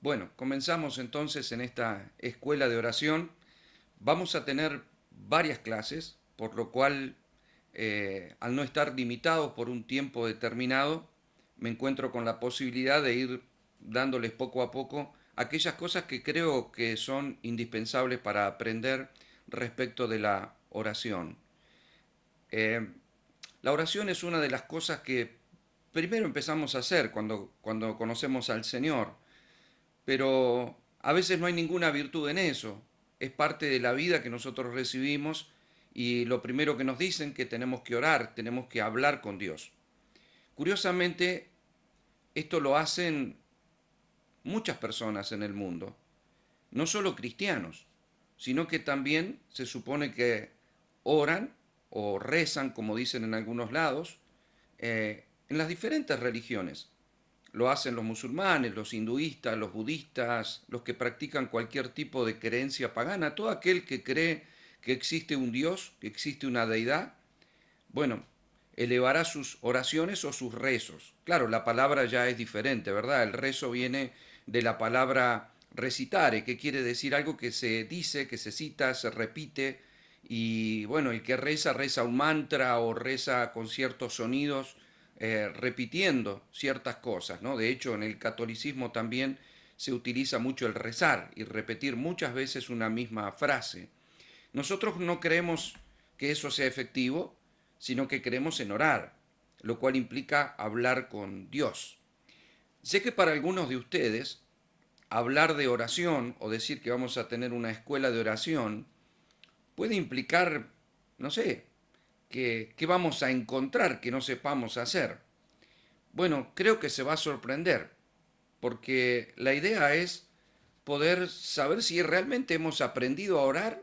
Bueno, comenzamos entonces en esta escuela de oración. Vamos a tener varias clases, por lo cual, al no estar limitados por un tiempo determinado, me encuentro con la posibilidad de ir dándoles poco a poco aquellas cosas que creo que son indispensables para aprender respecto de la oración. Eh, la oración es una de las cosas que primero empezamos a hacer cuando conocemos al Señor, pero a veces no hay ninguna virtud en eso. Es parte de la vida que nosotros recibimos y lo primero que nos dicen que tenemos que orar, tenemos que hablar con Dios. Curiosamente, esto lo hacen muchas personas en el mundo, no solo cristianos, sino que también se supone que oran o rezan, como dicen en algunos lados, en las diferentes religiones. Lo hacen los musulmanes, los hinduistas, los budistas, los que practican cualquier tipo de creencia pagana, todo aquel que cree que existe un Dios, que existe una deidad, bueno, elevará sus oraciones o sus rezos. Claro, la palabra ya es diferente, ¿verdad? El rezo viene de la palabra recitare, que quiere decir algo que se dice, que se cita, se repite, y bueno, el que reza, reza un mantra o reza con ciertos sonidos, repitiendo ciertas cosas, ¿no? De hecho, en el catolicismo también se utiliza mucho el rezar y repetir muchas veces una misma frase. Nosotros no creemos que eso sea efectivo, sino que creemos en orar, lo cual implica hablar con Dios. Sé que para algunos de ustedes hablar de oración o decir que vamos a tener una escuela de oración puede implicar, no sé, que vamos a encontrar que no sepamos hacer. Bueno, creo que se va a sorprender, porque la idea es poder saber si realmente hemos aprendido a orar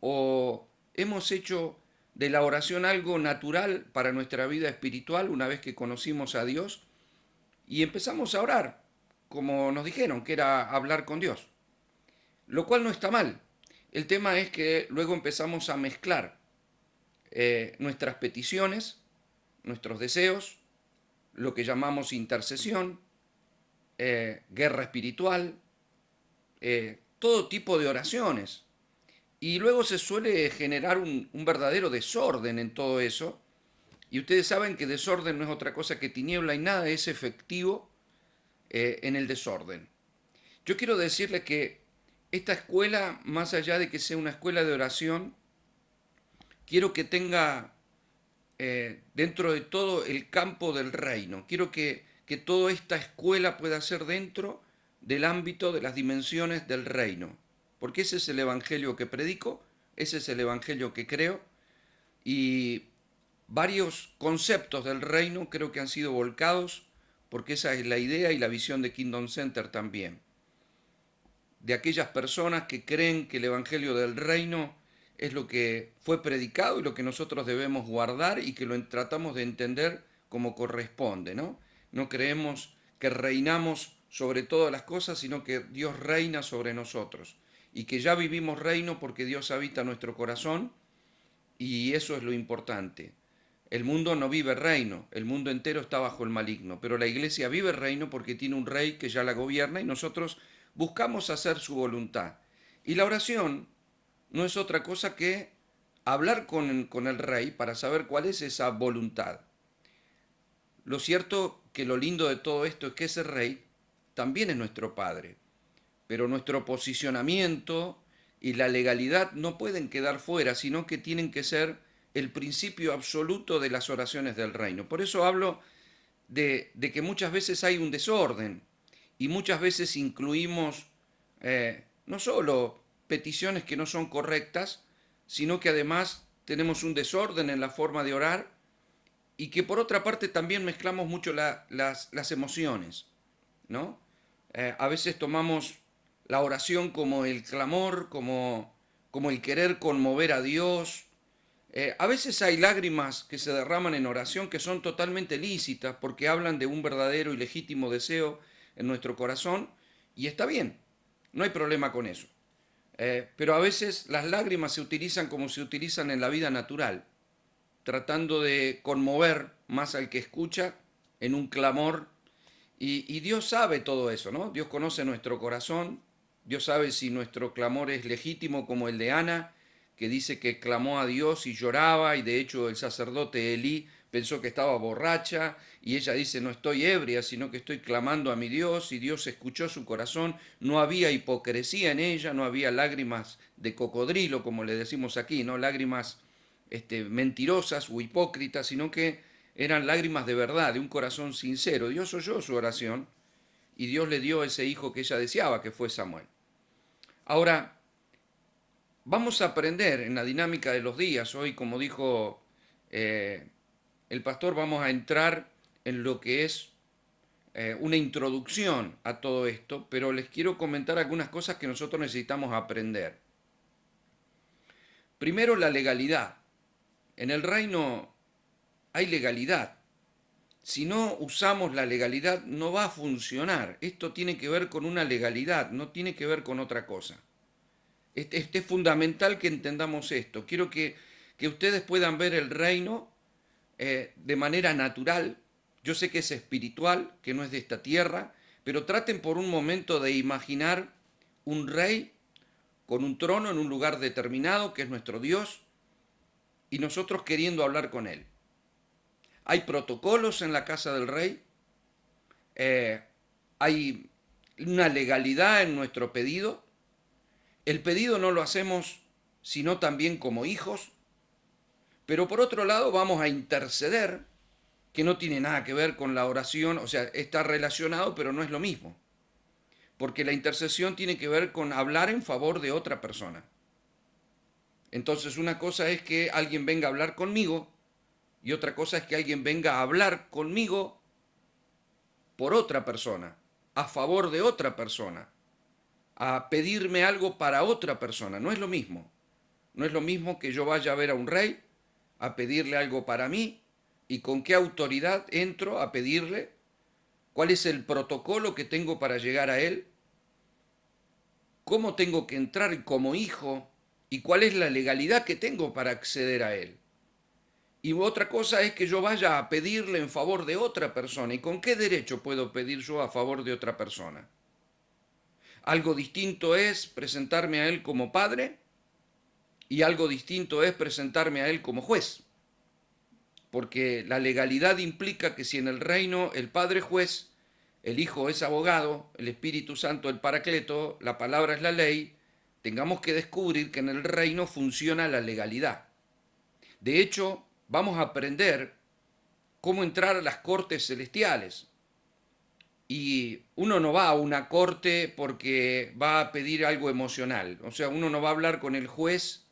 o hemos hecho de la oración algo natural para nuestra vida espiritual una vez que conocimos a Dios y empezamos a orar, como nos dijeron, que era hablar con Dios, lo cual no está mal. El tema es que luego empezamos a mezclar nuestras peticiones, nuestros deseos, lo que llamamos intercesión, guerra espiritual, todo tipo de oraciones. Y luego se suele generar un verdadero desorden en todo eso. Y ustedes saben que desorden no es otra cosa que tiniebla y nada es efectivo en el desorden. Yo quiero decirles que esta escuela, más allá de que sea una escuela de oración, quiero que tenga dentro de todo el campo del reino. Quiero que toda esta escuela pueda ser dentro del ámbito de las dimensiones del reino. Porque ese es el evangelio que predico, ese es el evangelio que creo y varios conceptos del reino creo que han sido volcados porque esa es la idea y la visión de Kingdom Center también. De aquellas personas que creen que el evangelio del reino es lo que fue predicado y lo que nosotros debemos guardar y que lo tratamos de entender como corresponde, ¿no? No creemos que reinamos sobre todas las cosas, sino que Dios reina sobre nosotros y que ya vivimos reino porque Dios habita nuestro corazón y eso es lo importante. El mundo no vive reino, el mundo entero está bajo el maligno, pero la iglesia vive reino porque tiene un rey que ya la gobierna y nosotros buscamos hacer su voluntad. Y la oración no es otra cosa que hablar con el rey para saber cuál es esa voluntad. Lo cierto que lo lindo de todo esto es que ese rey también es nuestro padre, pero nuestro posicionamiento y la legalidad no pueden quedar fuera, sino que tienen que ser el principio absoluto de las oraciones del reino. Por eso hablo de que muchas veces hay un desorden y muchas veces incluimos no solo peticiones que no son correctas, sino que además tenemos un desorden en la forma de orar y que por otra parte también mezclamos mucho las emociones, ¿no? A veces tomamos la oración como el clamor, como el querer conmover a Dios. A veces hay lágrimas que se derraman en oración que son totalmente lícitas porque hablan de un verdadero y legítimo deseo en nuestro corazón y está bien, no hay problema con eso. Pero a veces las lágrimas se utilizan como se utilizan en la vida natural, tratando de conmover más al que escucha en un clamor Y Dios sabe todo eso, ¿no? Dios conoce nuestro corazón, Dios sabe si nuestro clamor es legítimo como el de Ana, que dice que clamó a Dios y lloraba, y de hecho el sacerdote Elí pensó que estaba borracha, y ella dice, no estoy ebria, sino que estoy clamando a mi Dios, y Dios escuchó su corazón, no había hipocresía en ella, no había lágrimas de cocodrilo, como le decimos aquí, no lágrimas mentirosas o hipócritas, sino que eran lágrimas de verdad, de un corazón sincero. Dios oyó su oración y Dios le dio ese hijo que ella deseaba, que fue Samuel. Ahora, vamos a aprender en la dinámica de los días. Hoy, como dijo eh, el pastor, vamos a entrar en lo que es una introducción a todo esto, pero les quiero comentar algunas cosas que nosotros necesitamos aprender. Primero, la legalidad. En el reino hay legalidad. Si no usamos la legalidad, no va a funcionar. Esto tiene que ver con una legalidad, no tiene que ver con otra cosa. Es fundamental que entendamos esto. Quiero que ustedes puedan ver el reino de manera natural. Yo sé que es espiritual, que no es de esta tierra, pero traten por un momento de imaginar un rey con un trono en un lugar determinado, que es nuestro Dios, y nosotros queriendo hablar con él. Hay protocolos en la casa del rey, eh, hay una legalidad en nuestro pedido. El pedido no lo hacemos sino también como hijos, pero por otro lado vamos a interceder, que no tiene nada que ver con la oración, o sea, está relacionado, pero no es lo mismo, porque la intercesión tiene que ver con hablar en favor de otra persona. Entonces una cosa es que alguien venga a hablar conmigo y otra cosa es que alguien venga a hablar conmigo por otra persona, a favor de otra persona, a pedirme algo para otra persona. No es lo mismo. No es lo mismo que yo vaya a ver a un rey, a pedirle algo para mí, y con qué autoridad entro a pedirle, cuál es el protocolo que tengo para llegar a él, cómo tengo que entrar como hijo y cuál es la legalidad que tengo para acceder a él. Y otra cosa es que yo vaya a pedirle en favor de otra persona. ¿Y con qué derecho puedo pedir yo a favor de otra persona? Algo distinto es presentarme a él como padre y algo distinto es presentarme a él como juez. Porque la legalidad implica que si en el reino el padre es juez, el hijo es abogado, el Espíritu Santo el paracleto, la palabra es la ley, tengamos que descubrir que en el reino funciona la legalidad. De hecho, vamos a aprender cómo entrar a las cortes celestiales. Y uno no va a una corte porque va a pedir algo emocional. O sea, uno no va a hablar con el juez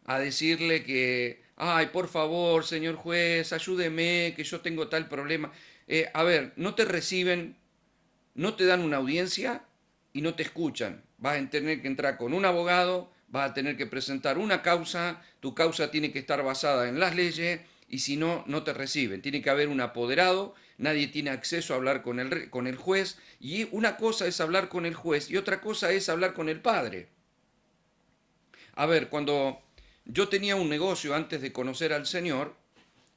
a decirle que, ay, por favor, señor juez, ayúdeme, que yo tengo tal problema. A ver, no te reciben, no te dan una audiencia y no te escuchan. Vas a tener que entrar con un abogado, vas a tener que presentar una causa, tu causa tiene que estar basada en las leyes y si no, no te reciben. Tiene que haber un apoderado, nadie tiene acceso a hablar con el juez y una cosa es hablar con el juez y otra cosa es hablar con el padre. A ver, cuando yo tenía un negocio antes de conocer al Señor,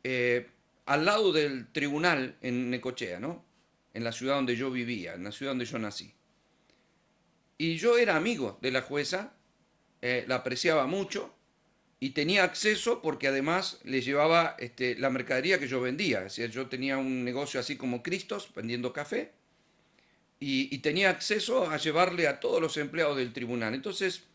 eh, al lado del tribunal en Necochea, ¿no? En la ciudad donde yo vivía, en la ciudad donde yo nací. Y yo era amigo de la jueza, la apreciaba mucho y tenía acceso porque además le llevaba la mercadería que yo vendía. Es decir, yo tenía un negocio así como Cristos, vendiendo café, y tenía acceso a llevarle a todos los empleados del tribunal. Entonces,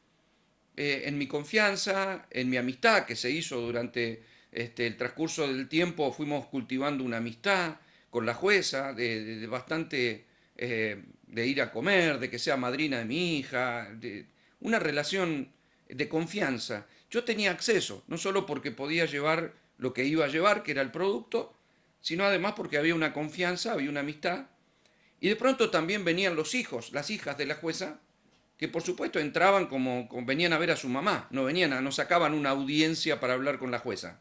en mi confianza, en mi amistad que se hizo durante el transcurso del tiempo, fuimos cultivando una amistad con la jueza, de bastante, de ir a comer, de que sea madrina de mi hija, de una relación de confianza. Yo tenía acceso, no solo porque podía llevar lo que iba a llevar, que era el producto, sino además porque había una confianza, había una amistad. Y de pronto también venían los hijos, las hijas de la jueza, que por supuesto entraban como venían a ver a su mamá, no venían no sacaban una audiencia para hablar con la jueza,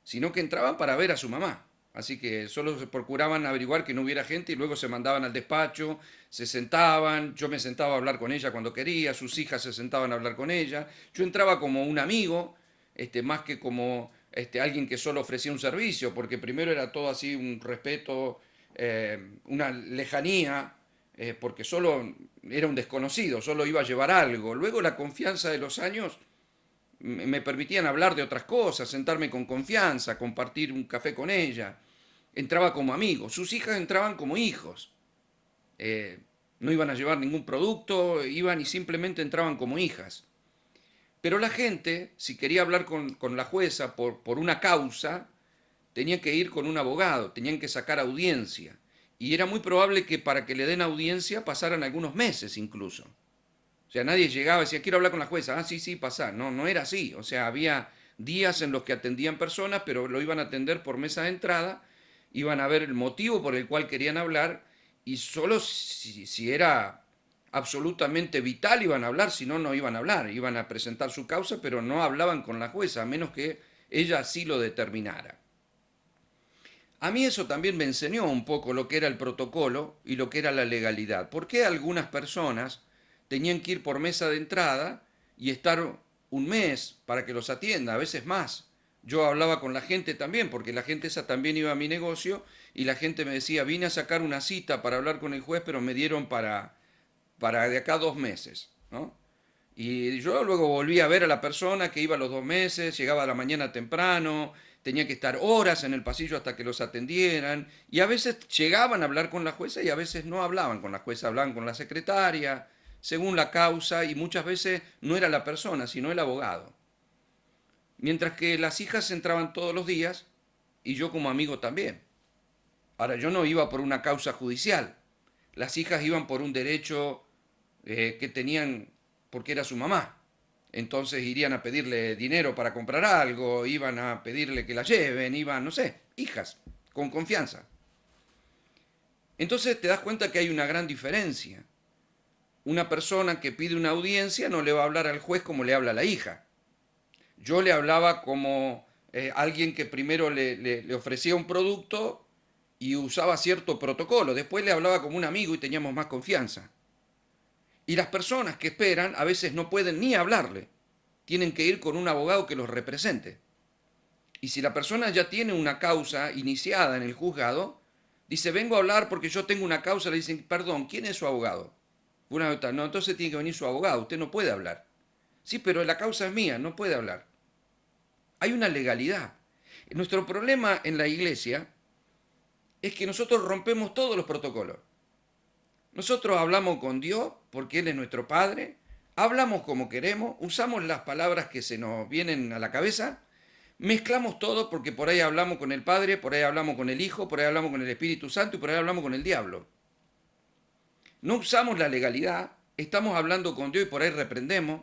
sino que entraban para ver a su mamá. Así que solo se procuraban averiguar que no hubiera gente y luego se mandaban al despacho, se sentaban, yo me sentaba a hablar con ella cuando quería, sus hijas se sentaban a hablar con ella, yo entraba como un amigo, más que como alguien que solo ofrecía un servicio, porque primero era todo así un respeto, una lejanía, porque solo era un desconocido, solo iba a llevar algo. Luego la confianza de los años me permitían hablar de otras cosas, sentarme con confianza, compartir un café con ella. Entraba como amigo, sus hijas entraban como hijos. Eh, no iban a llevar ningún producto, iban y simplemente entraban como hijas. Pero la gente, si quería hablar con la jueza por una causa, tenía que ir con un abogado, tenían que sacar audiencia. Y era muy probable que para que le den audiencia pasaran algunos meses incluso. O sea, nadie llegaba y decía, quiero hablar con la jueza. Ah, sí, sí, pasá. No, no era así. O sea, había días en los que atendían personas, pero lo iban a atender por mesa de entrada, iban a ver el motivo por el cual querían hablar y solo si era absolutamente vital iban a hablar, si no, no iban a hablar. Iban a presentar su causa, pero no hablaban con la jueza, a menos que ella así lo determinara. A mí eso también me enseñó un poco lo que era el protocolo y lo que era la legalidad. ¿Por qué algunas personas tenían que ir por mesa de entrada y estar un mes para que los atienda, a veces más? Yo hablaba con la gente también, porque la gente esa también iba a mi negocio y la gente me decía, vine a sacar una cita para hablar con el juez, pero me dieron para de acá 2 meses, ¿no? Y yo luego volví a ver a la persona que iba a los 2 meses, llegaba a la mañana temprano, tenía que estar horas en el pasillo hasta que los atendieran, y a veces llegaban a hablar con la jueza y a veces no hablaban con la jueza, hablaban con la secretaria, según la causa, y muchas veces no era la persona, sino el abogado. Mientras que las hijas entraban todos los días y yo como amigo también. Ahora, yo no iba por una causa judicial, las hijas iban por un derecho que tenían porque era su mamá. Entonces irían a pedirle dinero para comprar algo, iban a pedirle que la lleven, iban, no sé, hijas, con confianza. Entonces te das cuenta que hay una gran diferencia. Una persona que pide una audiencia no le va a hablar al juez como le habla a la hija. Yo le hablaba como alguien que primero le ofrecía un producto y usaba cierto protocolo, después le hablaba como un amigo y teníamos más confianza. Y las personas que esperan a veces no pueden ni hablarle, tienen que ir con un abogado que los represente. Y si la persona ya tiene una causa iniciada en el juzgado, dice, vengo a hablar porque yo tengo una causa, le dicen, perdón, ¿quién es su abogado? Una vez, no, entonces tiene que venir su abogado, usted no puede hablar. Sí, pero la causa es mía, no puede hablar. Hay una legalidad. Nuestro problema en la iglesia es que nosotros rompemos todos los protocolos. Nosotros hablamos con Dios porque Él es nuestro Padre, hablamos como queremos, usamos las palabras que se nos vienen a la cabeza, mezclamos todo porque por ahí hablamos con el Padre, por ahí hablamos con el Hijo, por ahí hablamos con el Espíritu Santo y por ahí hablamos con el diablo. No usamos la legalidad, estamos hablando con Dios y por ahí reprendemos,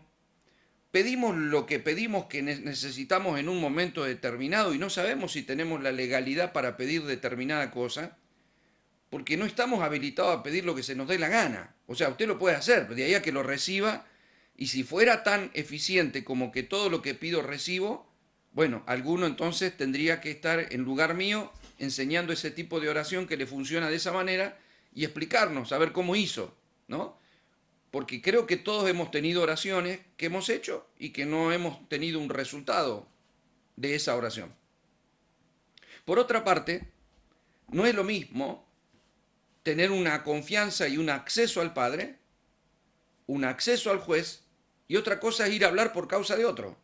pedimos lo que pedimos que necesitamos en un momento determinado y no sabemos si tenemos la legalidad para pedir determinada cosa, porque no estamos habilitados a pedir lo que se nos dé la gana. O sea, usted lo puede hacer, de ahí a que lo reciba, y si fuera tan eficiente como que todo lo que pido recibo, bueno, alguno entonces tendría que estar en lugar mío enseñando ese tipo de oración que le funciona de esa manera y explicarnos, a ver cómo hizo, ¿no? Porque creo que todos hemos tenido oraciones que hemos hecho y que no hemos tenido un resultado de esa oración. Por otra parte, no es lo mismo tener una confianza y un acceso al Padre, un acceso al juez, y otra cosa es ir a hablar por causa de otro.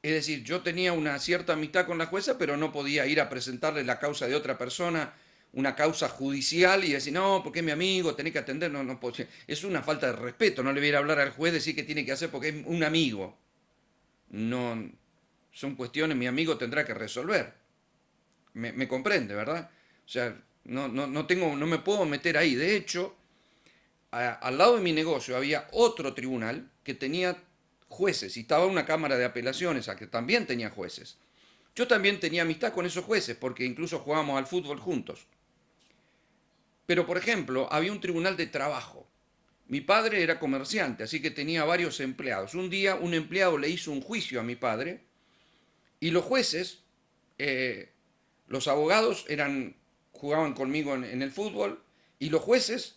Es decir, yo tenía una cierta amistad con la jueza, pero no podía ir a presentarle la causa de otra persona, una causa judicial, y decir, no, porque es mi amigo, tenés que atender, no, no puedo. Es una falta de respeto, no le voy a ir a hablar al juez, decir que tiene que hacer porque es un amigo. No, son cuestiones, mi amigo tendrá que resolver. Me comprende, ¿verdad? O sea, no me puedo meter ahí. De hecho, al lado de mi negocio había otro tribunal que tenía jueces y estaba una cámara de apelaciones a que también tenía jueces. Yo también tenía amistad con esos jueces porque incluso jugábamos al fútbol juntos. Pero, por ejemplo, había un tribunal de trabajo. Mi padre era comerciante, así que tenía varios empleados. Un día un empleado le hizo un juicio a mi padre y los jueces, los abogados jugaban conmigo en el fútbol y los jueces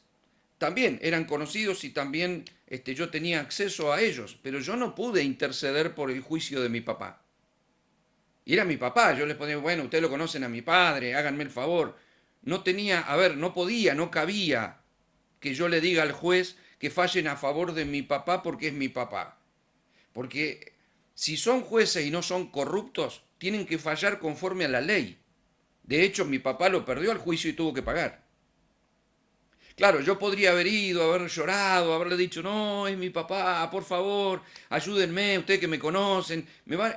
también eran conocidos y también yo tenía acceso a ellos, pero yo no pude interceder por el juicio de mi papá. Y era mi papá, yo les ponía, bueno, ustedes lo conocen a mi padre, háganme el favor. no tenía, a ver, no podía, no cabía que yo le diga al juez que fallen a favor de mi papá porque es mi papá. Porque si son jueces y no son corruptos, tienen que fallar conforme a la ley. De hecho, mi papá lo perdió al juicio y tuvo que pagar. Claro, yo podría haber ido, haber llorado, haberle dicho, no, es mi papá, por favor, ayúdenme, ustedes que me conocen.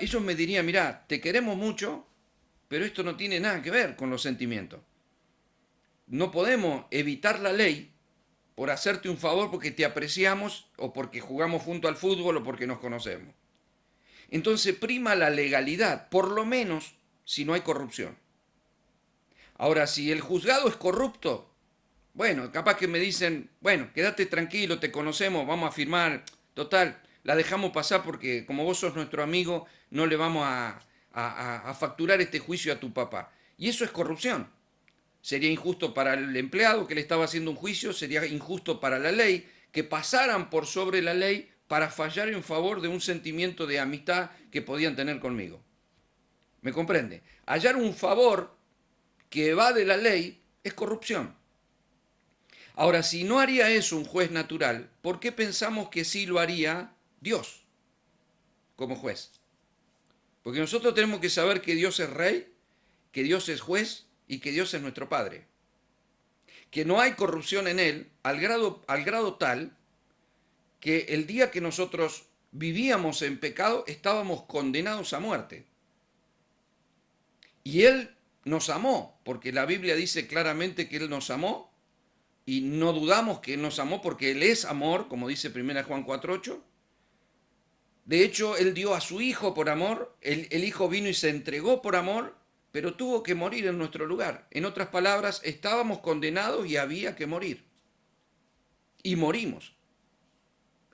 Ellos me dirían, mirá, te queremos mucho, pero esto no tiene nada que ver con los sentimientos. No podemos evitar la ley por hacerte un favor porque te apreciamos o porque jugamos junto al fútbol o porque nos conocemos. Entonces prima la legalidad, por lo menos si no hay corrupción. Ahora, si el juzgado es corrupto, bueno, capaz que me dicen, bueno, quédate tranquilo, te conocemos, vamos a firmar, total, la dejamos pasar porque como vos sos nuestro amigo, no le vamos a facturar este juicio a tu papá. Y eso es corrupción. Sería injusto para el empleado que le estaba haciendo un juicio, sería injusto para la ley, que pasaran por sobre la ley para fallar en favor de un sentimiento de amistad que podían tener conmigo. ¿Me comprende? Hallar un favor que evade la ley es corrupción. Ahora, si no haría eso un juez natural, ¿por qué pensamos que sí lo haría Dios como juez? Porque nosotros tenemos que saber que Dios es rey, que Dios es juez y que Dios es nuestro Padre. Que no hay corrupción en Él al grado tal que el día que nosotros vivíamos en pecado estábamos condenados a muerte. Y Él nos amó, porque la Biblia dice claramente que Él nos amó, y no dudamos que Él nos amó porque Él es amor, como dice 1 Juan 4:8. De hecho, Él dio a su Hijo por amor, el Hijo vino y se entregó por amor, pero tuvo que morir en nuestro lugar. En otras palabras, estábamos condenados y había que morir. Y morimos.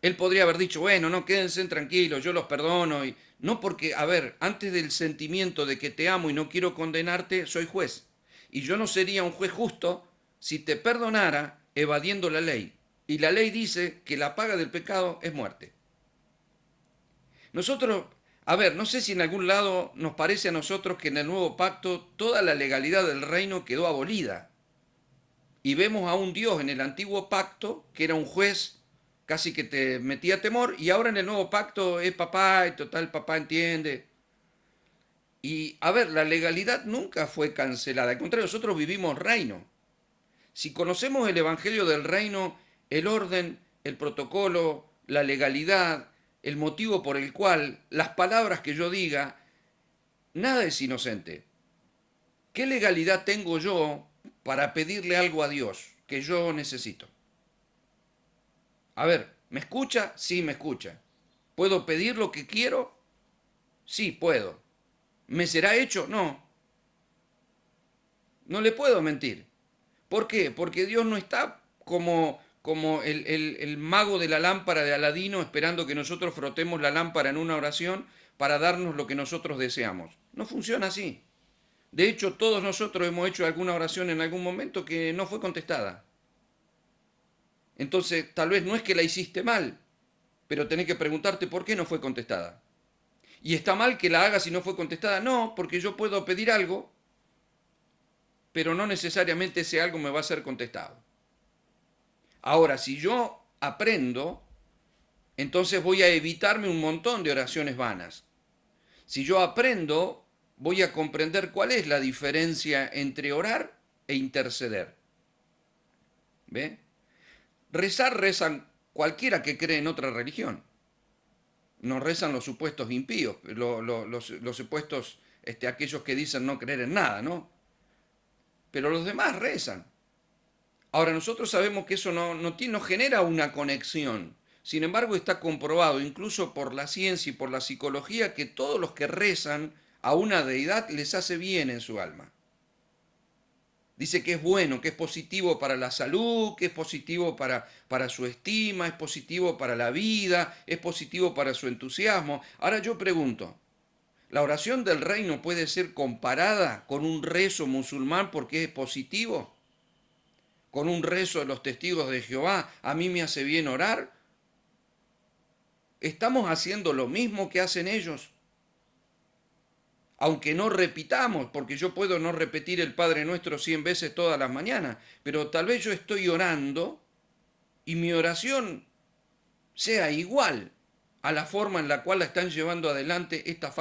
Él podría haber dicho, bueno, no, quédense tranquilos, yo los perdono. No porque, a ver, antes del sentimiento de que te amo y no quiero condenarte, soy juez. Y yo no sería un juez justo si te perdonara evadiendo la ley. Y la ley dice que la paga del pecado es muerte. Nosotros, a ver, no sé si en algún lado nos parece a nosotros que en el nuevo pacto toda la legalidad del reino quedó abolida. Y vemos a un Dios en el antiguo pacto que era un juez casi que te metía temor, y ahora en el nuevo pacto es papá, y total papá entiende. Y a ver, la legalidad nunca fue cancelada, al contrario, nosotros vivimos reino. Si conocemos el Evangelio del Reino, el orden, el protocolo, la legalidad, el motivo por el cual las palabras que yo diga, nada es inocente. ¿Qué legalidad tengo yo para pedirle algo a Dios que yo necesito? A ver, ¿me escucha? Sí, me escucha. ¿Puedo pedir lo que quiero? Sí, puedo. ¿Me será hecho? No. No le puedo mentir. ¿Por qué? Porque Dios no está como el mago de la lámpara de Aladino esperando que nosotros frotemos la lámpara en una oración para darnos lo que nosotros deseamos. No funciona así. De hecho, todos nosotros hemos hecho alguna oración en algún momento que no fue contestada. Entonces, tal vez no es que la hiciste mal, pero tenés que preguntarte por qué no fue contestada. ¿Y está mal que la haga si no fue contestada? No, porque yo puedo pedir algo, pero no necesariamente ese algo me va a ser contestado. Ahora, si yo aprendo, entonces voy a evitarme un montón de oraciones vanas. Si yo aprendo, voy a comprender cuál es la diferencia entre orar e interceder. ¿Ve? Rezan cualquiera que cree en otra religión. No rezan los supuestos impíos, los supuestos, aquellos que dicen no creer en nada, ¿no? Pero los demás rezan. Ahora, nosotros sabemos que eso no genera una conexión. Sin embargo, está comprobado, incluso por la ciencia y por la psicología, que todos los que rezan a una deidad les hace bien en su alma. Dice que es bueno, que es positivo para la salud, que es positivo para su estima, es positivo para la vida, es positivo para su entusiasmo. Ahora yo pregunto, ¿la oración del reino puede ser comparada con un rezo musulmán porque es positivo? ¿Con un rezo de los testigos de Jehová? ¿A mí me hace bien orar? ¿Estamos haciendo lo mismo que hacen ellos? Aunque no repitamos, porque yo puedo no repetir el Padre Nuestro 100 veces todas las mañanas, pero tal vez yo estoy orando y mi oración sea igual a la forma en la cual la están llevando adelante esas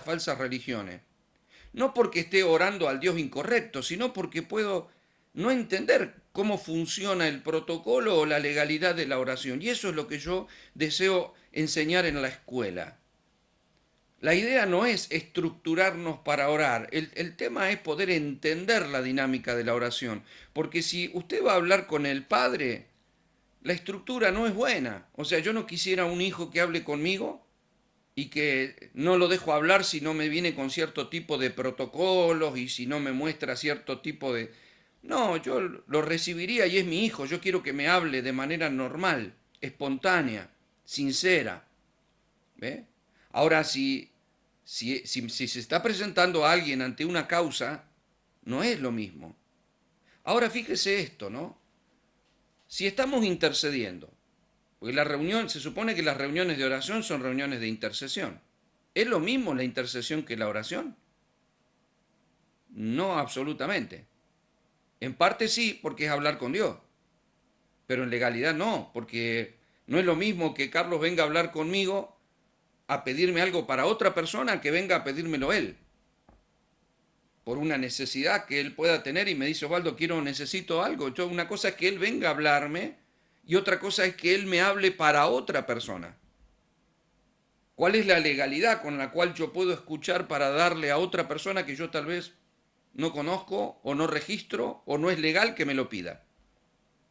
falsas religiones. No porque esté orando al Dios incorrecto, sino porque puedo no entender cómo funciona el protocolo o la legalidad de la oración. Y eso es lo que yo deseo enseñar en la escuela. La idea no es estructurarnos para orar, el tema es poder entender la dinámica de la oración, porque si usted va a hablar con el Padre, la estructura no es buena. O sea, yo no quisiera un hijo que hable conmigo y que no lo dejo hablar si no me viene con cierto tipo de protocolos y si no me muestra cierto tipo de... No, yo lo recibiría y es mi hijo, yo quiero que me hable de manera normal, espontánea, sincera. ¿Ve? Ahora, si se está presentando a alguien ante una causa, no es lo mismo. Ahora fíjese esto, ¿no? Si estamos intercediendo, porque la reunión, se supone que las reuniones de oración son reuniones de intercesión. ¿Es lo mismo la intercesión que la oración? No, absolutamente. En parte sí, porque es hablar con Dios, pero en legalidad no, porque no es lo mismo que Carlos venga a hablar conmigo a pedirme algo para otra persona que venga a pedírmelo él, por una necesidad que él pueda tener y me dice, Osvaldo, necesito algo. Yo, una cosa es que él venga a hablarme y otra cosa es que él me hable para otra persona. ¿Cuál es la legalidad con la cual yo puedo escuchar para darle a otra persona que yo tal vez no conozco o no registro o no es legal que me lo pida?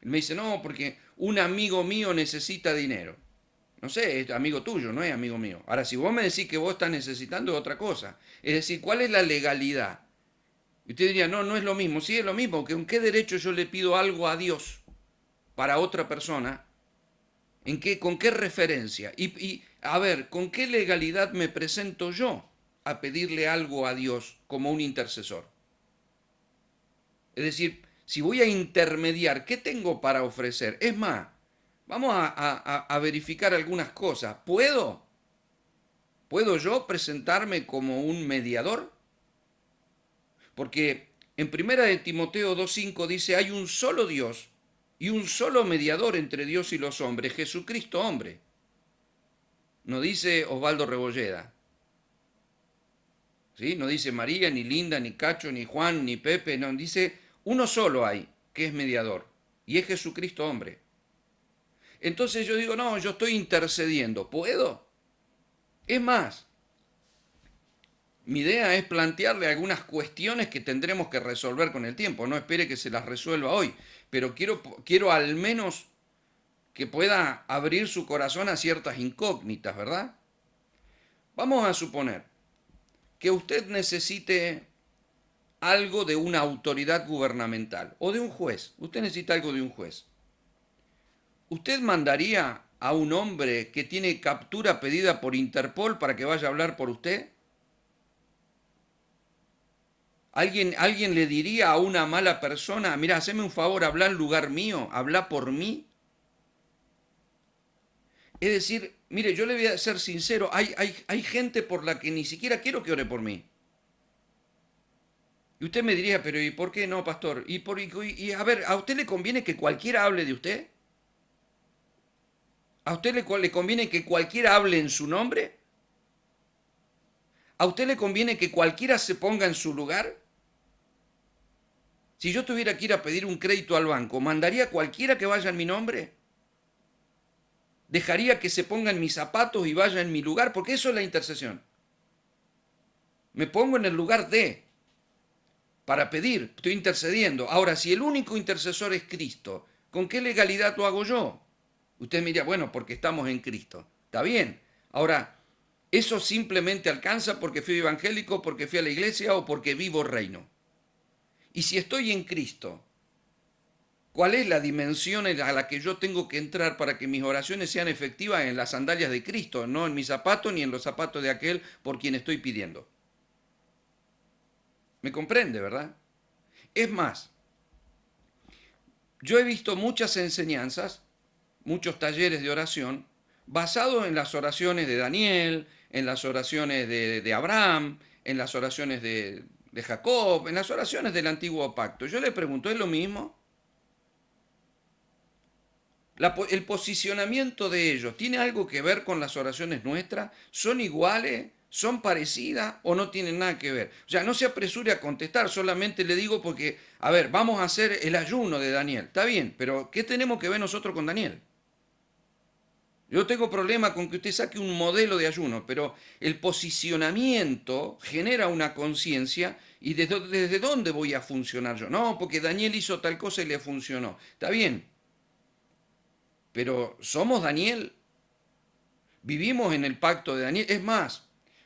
Él me dice, no, porque un amigo mío necesita dinero. No sé, es amigo tuyo, no es amigo mío. Ahora, si vos me decís que vos estás necesitando es otra cosa. Es decir, ¿cuál es la legalidad? Y usted diría, no, no es lo mismo. Sí, es lo mismo, que ¿con qué derecho yo le pido algo a Dios para otra persona? ¿Con qué referencia? A ver, ¿con qué legalidad me presento yo a pedirle algo a Dios como un intercesor? Es decir, si voy a intermediar, ¿qué tengo para ofrecer? Es más, vamos a verificar algunas cosas. ¿Puedo yo presentarme como un mediador? Porque en 1 de Timoteo 2.5 dice, hay un solo Dios y un solo mediador entre Dios y los hombres, Jesucristo hombre. No dice Osvaldo Rebolleda, ¿sí? No dice María, ni Linda, ni Cacho, ni Juan, ni Pepe, no, dice uno solo hay, que es mediador, y es Jesucristo hombre. Entonces yo digo, no, yo estoy intercediendo, ¿puedo? Es más, mi idea es plantearle algunas cuestiones que tendremos que resolver con el tiempo. No espere que se las resuelva hoy, pero quiero al menos que pueda abrir su corazón a ciertas incógnitas, ¿verdad? Vamos a suponer que usted necesite algo de una autoridad gubernamental o de un juez. Usted necesita algo de un juez. ¿Usted mandaría a un hombre que tiene captura pedida por Interpol para que vaya a hablar por usted? ¿Alguien le diría a una mala persona, mira, haceme un favor, habla en lugar mío, habla por mí? Es decir, mire, yo le voy a ser sincero, hay gente por la que ni siquiera quiero que ore por mí. Y usted me diría, pero ¿y por qué no, pastor? Y a ver, ¿a usted le conviene que cualquiera hable de usted? ¿A usted le conviene que cualquiera hable en su nombre? ¿A usted le conviene que cualquiera se ponga en su lugar? Si yo tuviera que ir a pedir un crédito al banco, ¿mandaría a cualquiera que vaya en mi nombre? ¿Dejaría que se ponga en mis zapatos y vaya en mi lugar? Porque eso es la intercesión. Me pongo en el lugar para pedir, estoy intercediendo. Ahora, si el único intercesor es Cristo, ¿con qué legalidad lo hago yo? Usted me dirá, bueno, porque estamos en Cristo. Está bien. Ahora, ¿eso simplemente alcanza porque fui evangélico, porque fui a la iglesia o porque vivo reino? Y si estoy en Cristo, ¿cuál es la dimensión a la que yo tengo que entrar para que mis oraciones sean efectivas en las sandalias de Cristo, no en mis zapatos ni en los zapatos de aquel por quien estoy pidiendo? ¿Me comprende, verdad? Es más, yo he visto muchas enseñanzas, muchos talleres de oración, basados en las oraciones de Daniel, en las oraciones de Abraham, en las oraciones de Jacob, en las oraciones del antiguo pacto. Yo le pregunto, ¿es lo mismo? El posicionamiento de ellos, ¿tiene algo que ver con las oraciones nuestras? ¿Son iguales? ¿Son parecidas o no tienen nada que ver? O sea, no se apresure a contestar, solamente le digo porque, a ver, vamos a hacer el ayuno de Daniel. Está bien, pero ¿qué tenemos que ver nosotros con Daniel? Yo tengo problema con que usted saque un modelo de ayuno, pero el posicionamiento genera una conciencia y desde dónde voy a funcionar yo. No, porque Daniel hizo tal cosa y le funcionó. Está bien, pero ¿somos Daniel? Vivimos en el pacto de Daniel. Es más,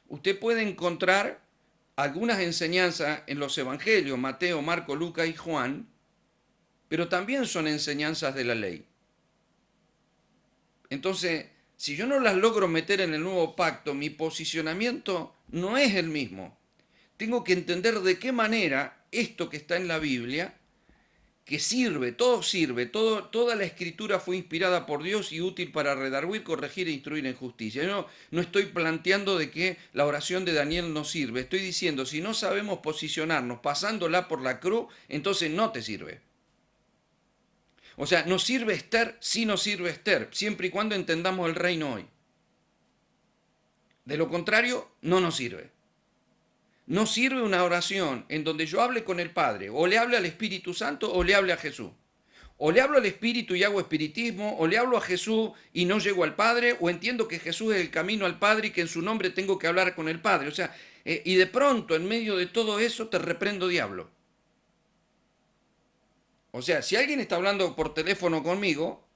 usted puede encontrar algunas enseñanzas en los evangelios, Mateo, Marco, Lucas y Juan, pero también son enseñanzas de la ley. Entonces, si yo no las logro meter en el nuevo pacto, mi posicionamiento no es el mismo. Tengo que entender de qué manera esto que está en la Biblia, que sirve, toda la escritura fue inspirada por Dios y útil para redarguir, corregir e instruir en justicia. Yo no estoy planteando de que la oración de Daniel no sirve, estoy diciendo, si no sabemos posicionarnos pasándola por la cruz, entonces no te sirve. O sea, nos sirve Esther, sí nos sirve Esther, siempre y cuando entendamos el reino hoy. De lo contrario, no nos sirve. No sirve una oración en donde yo hable con el Padre, o le hable al Espíritu Santo, o le hable a Jesús. O le hablo al Espíritu y hago espiritismo, o le hablo a Jesús y no llego al Padre, o entiendo que Jesús es el camino al Padre y que en su nombre tengo que hablar con el Padre. O sea, y de pronto en medio de todo eso te reprendo, diablo. O sea, si alguien está hablando por teléfono conmigo,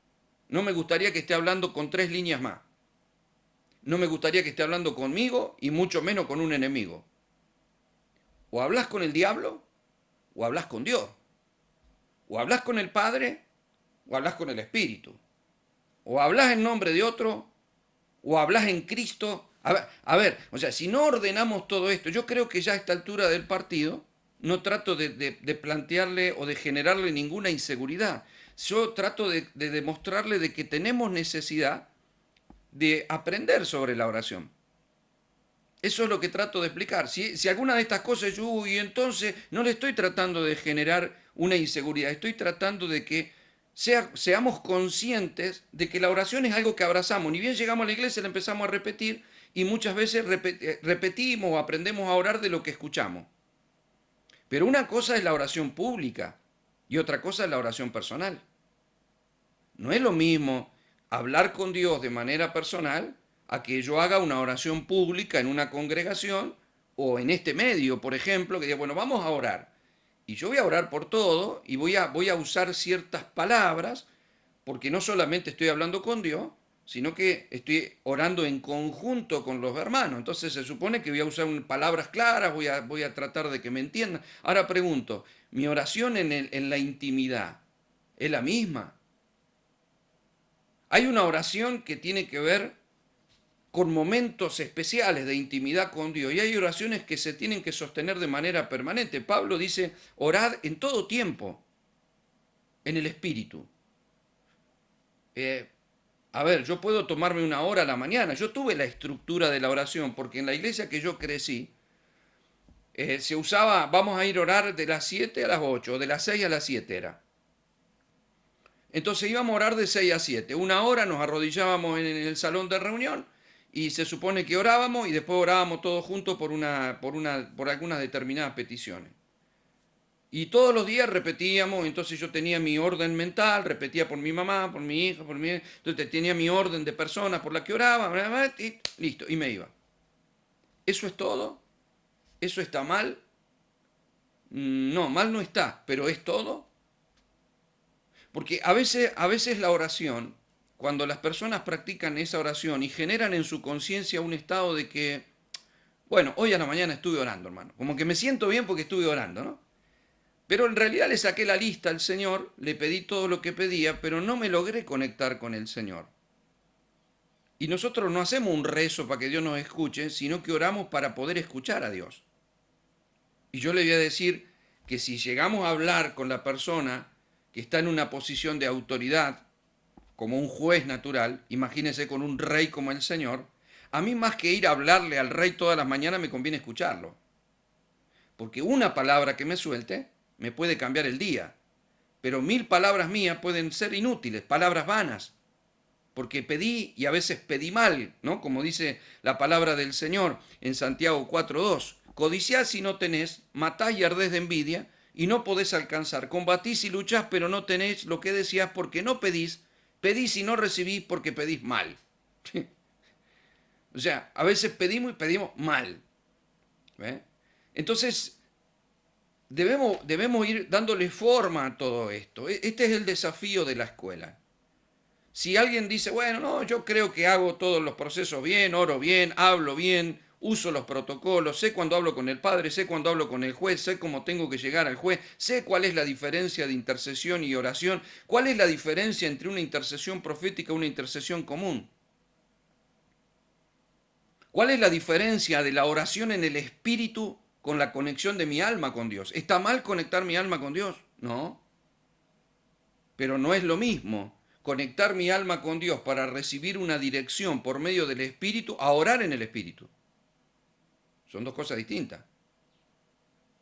no me gustaría que esté hablando con 3 líneas más. No me gustaría que esté hablando conmigo y mucho menos con un enemigo. O hablas con el diablo o hablas con Dios. O hablas con el Padre o hablas con el Espíritu. O hablas en nombre de otro o hablas en Cristo. O sea, si no ordenamos todo esto, yo creo que ya a esta altura del partido no trato de plantearle o de generarle ninguna inseguridad. Yo trato de demostrarle de que tenemos necesidad de aprender sobre la oración. Eso es lo que trato de explicar. Si alguna de estas cosas, uy, entonces no le estoy tratando de generar una inseguridad, estoy tratando de que seamos conscientes de que la oración es algo que abrazamos. Ni bien llegamos a la iglesia, la empezamos a repetir y muchas veces repetimos o aprendemos a orar de lo que escuchamos. Pero una cosa es la oración pública y otra cosa es la oración personal. No es lo mismo hablar con Dios de manera personal a que yo haga una oración pública en una congregación o en este medio, por ejemplo, que diga, bueno, vamos a orar. Y yo voy a orar por todo y voy a usar ciertas palabras, porque no solamente estoy hablando con Dios, sino que estoy orando en conjunto con los hermanos. Entonces se supone que voy a usar palabras claras, voy a tratar de que me entiendan. Ahora pregunto, ¿mi oración en la intimidad es la misma? Hay una oración que tiene que ver con momentos especiales de intimidad con Dios y hay oraciones que se tienen que sostener de manera permanente. Pablo dice, orad en todo tiempo, en el Espíritu. Yo puedo tomarme una hora a la mañana. Yo tuve la estructura de la oración porque en la iglesia que yo crecí se usaba, vamos a ir a orar de las 7 a las 8, de las 6 a las 7 era. Entonces íbamos a orar de 6 a 7. Una hora nos arrodillábamos en el salón de reunión y se supone que orábamos y después orábamos todos juntos por algunas determinadas peticiones. Y todos los días repetíamos, entonces yo tenía mi orden mental, repetía por mi mamá, por mi hija, entonces tenía mi orden de personas por la que oraba, y listo, y me iba. ¿Eso es todo? ¿Eso está mal? No, mal no está, pero ¿es todo? Porque a veces la oración, cuando las personas practican esa oración y generan en su conciencia un estado de que, bueno, hoy a la mañana estuve orando, hermano, como que me siento bien porque estuve orando, ¿no? Pero en realidad le saqué la lista al Señor, le pedí todo lo que pedía, pero no me logré conectar con el Señor. Y nosotros no hacemos un rezo para que Dios nos escuche, sino que oramos para poder escuchar a Dios. Y yo le voy a decir que si llegamos a hablar con la persona que está en una posición de autoridad, como un juez natural, imagínese con un rey como el Señor, a mí más que ir a hablarle al rey todas las mañanas me conviene escucharlo. porque una palabra que me suelte me puede cambiar el día, pero 1000 palabras mías pueden ser inútiles, palabras vanas, porque pedí y a veces pedí mal, ¿no? Como dice la palabra del Señor en Santiago 4:2. Codiciás si no tenés, matás y ardés de envidia y no podés alcanzar. Combatís y luchás, pero no tenés lo que deseás porque no pedís. Pedís y no recibís porque pedís mal. O sea, a veces pedimos y pedimos mal. ¿Ve? Entonces, debemos ir dándole forma a todo esto. Este es el desafío de la escuela. Si alguien dice, bueno, no, yo creo que hago todos los procesos bien, oro bien, hablo bien, uso los protocolos, sé cuando hablo con el padre, sé cuando hablo con el juez, sé cómo tengo que llegar al juez, sé cuál es la diferencia de intercesión y oración, cuál es la diferencia entre una intercesión profética y una intercesión común. ¿Cuál es la diferencia de la oración en el espíritu con la conexión de mi alma con Dios? ¿Está mal conectar mi alma con Dios? No, pero no es lo mismo conectar mi alma con Dios para recibir una dirección por medio del Espíritu a orar en el Espíritu. Son dos cosas distintas.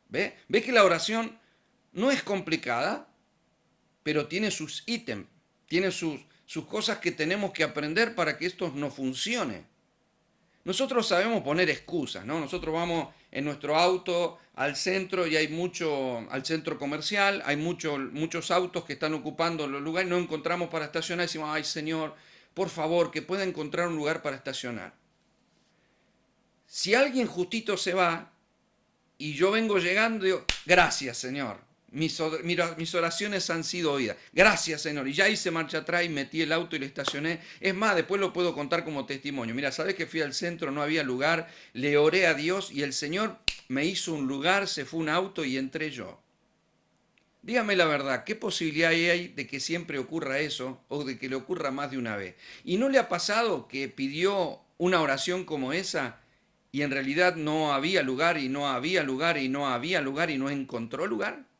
¿Ve? ¿Ve que la oración no es complicada, pero tiene sus ítems, tiene sus cosas que tenemos que aprender para que esto no funcione? Nosotros sabemos poner excusas, ¿no? Nosotros vamos en nuestro auto al centro y hay al centro comercial, hay muchos autos que están ocupando los lugares, no encontramos para estacionar y decimos, ay Señor, por favor, que pueda encontrar un lugar para estacionar. Si alguien justito se va y yo vengo llegando, digo, gracias Señor, mis oraciones han sido oídas. Gracias, Señor. Y ya hice marcha atrás y metí el auto y le estacioné. Es más, después lo puedo contar como testimonio. Mira, ¿sabes que fui al centro? No había lugar. Le oré a Dios y el Señor me hizo un lugar, se fue un auto y entré yo. Dígame la verdad, ¿qué posibilidad hay de que siempre ocurra eso o de que le ocurra más de una vez? ¿Y no le ha pasado que pidió una oración como esa y en realidad no había lugar y no había lugar y no había lugar y no encontró lugar?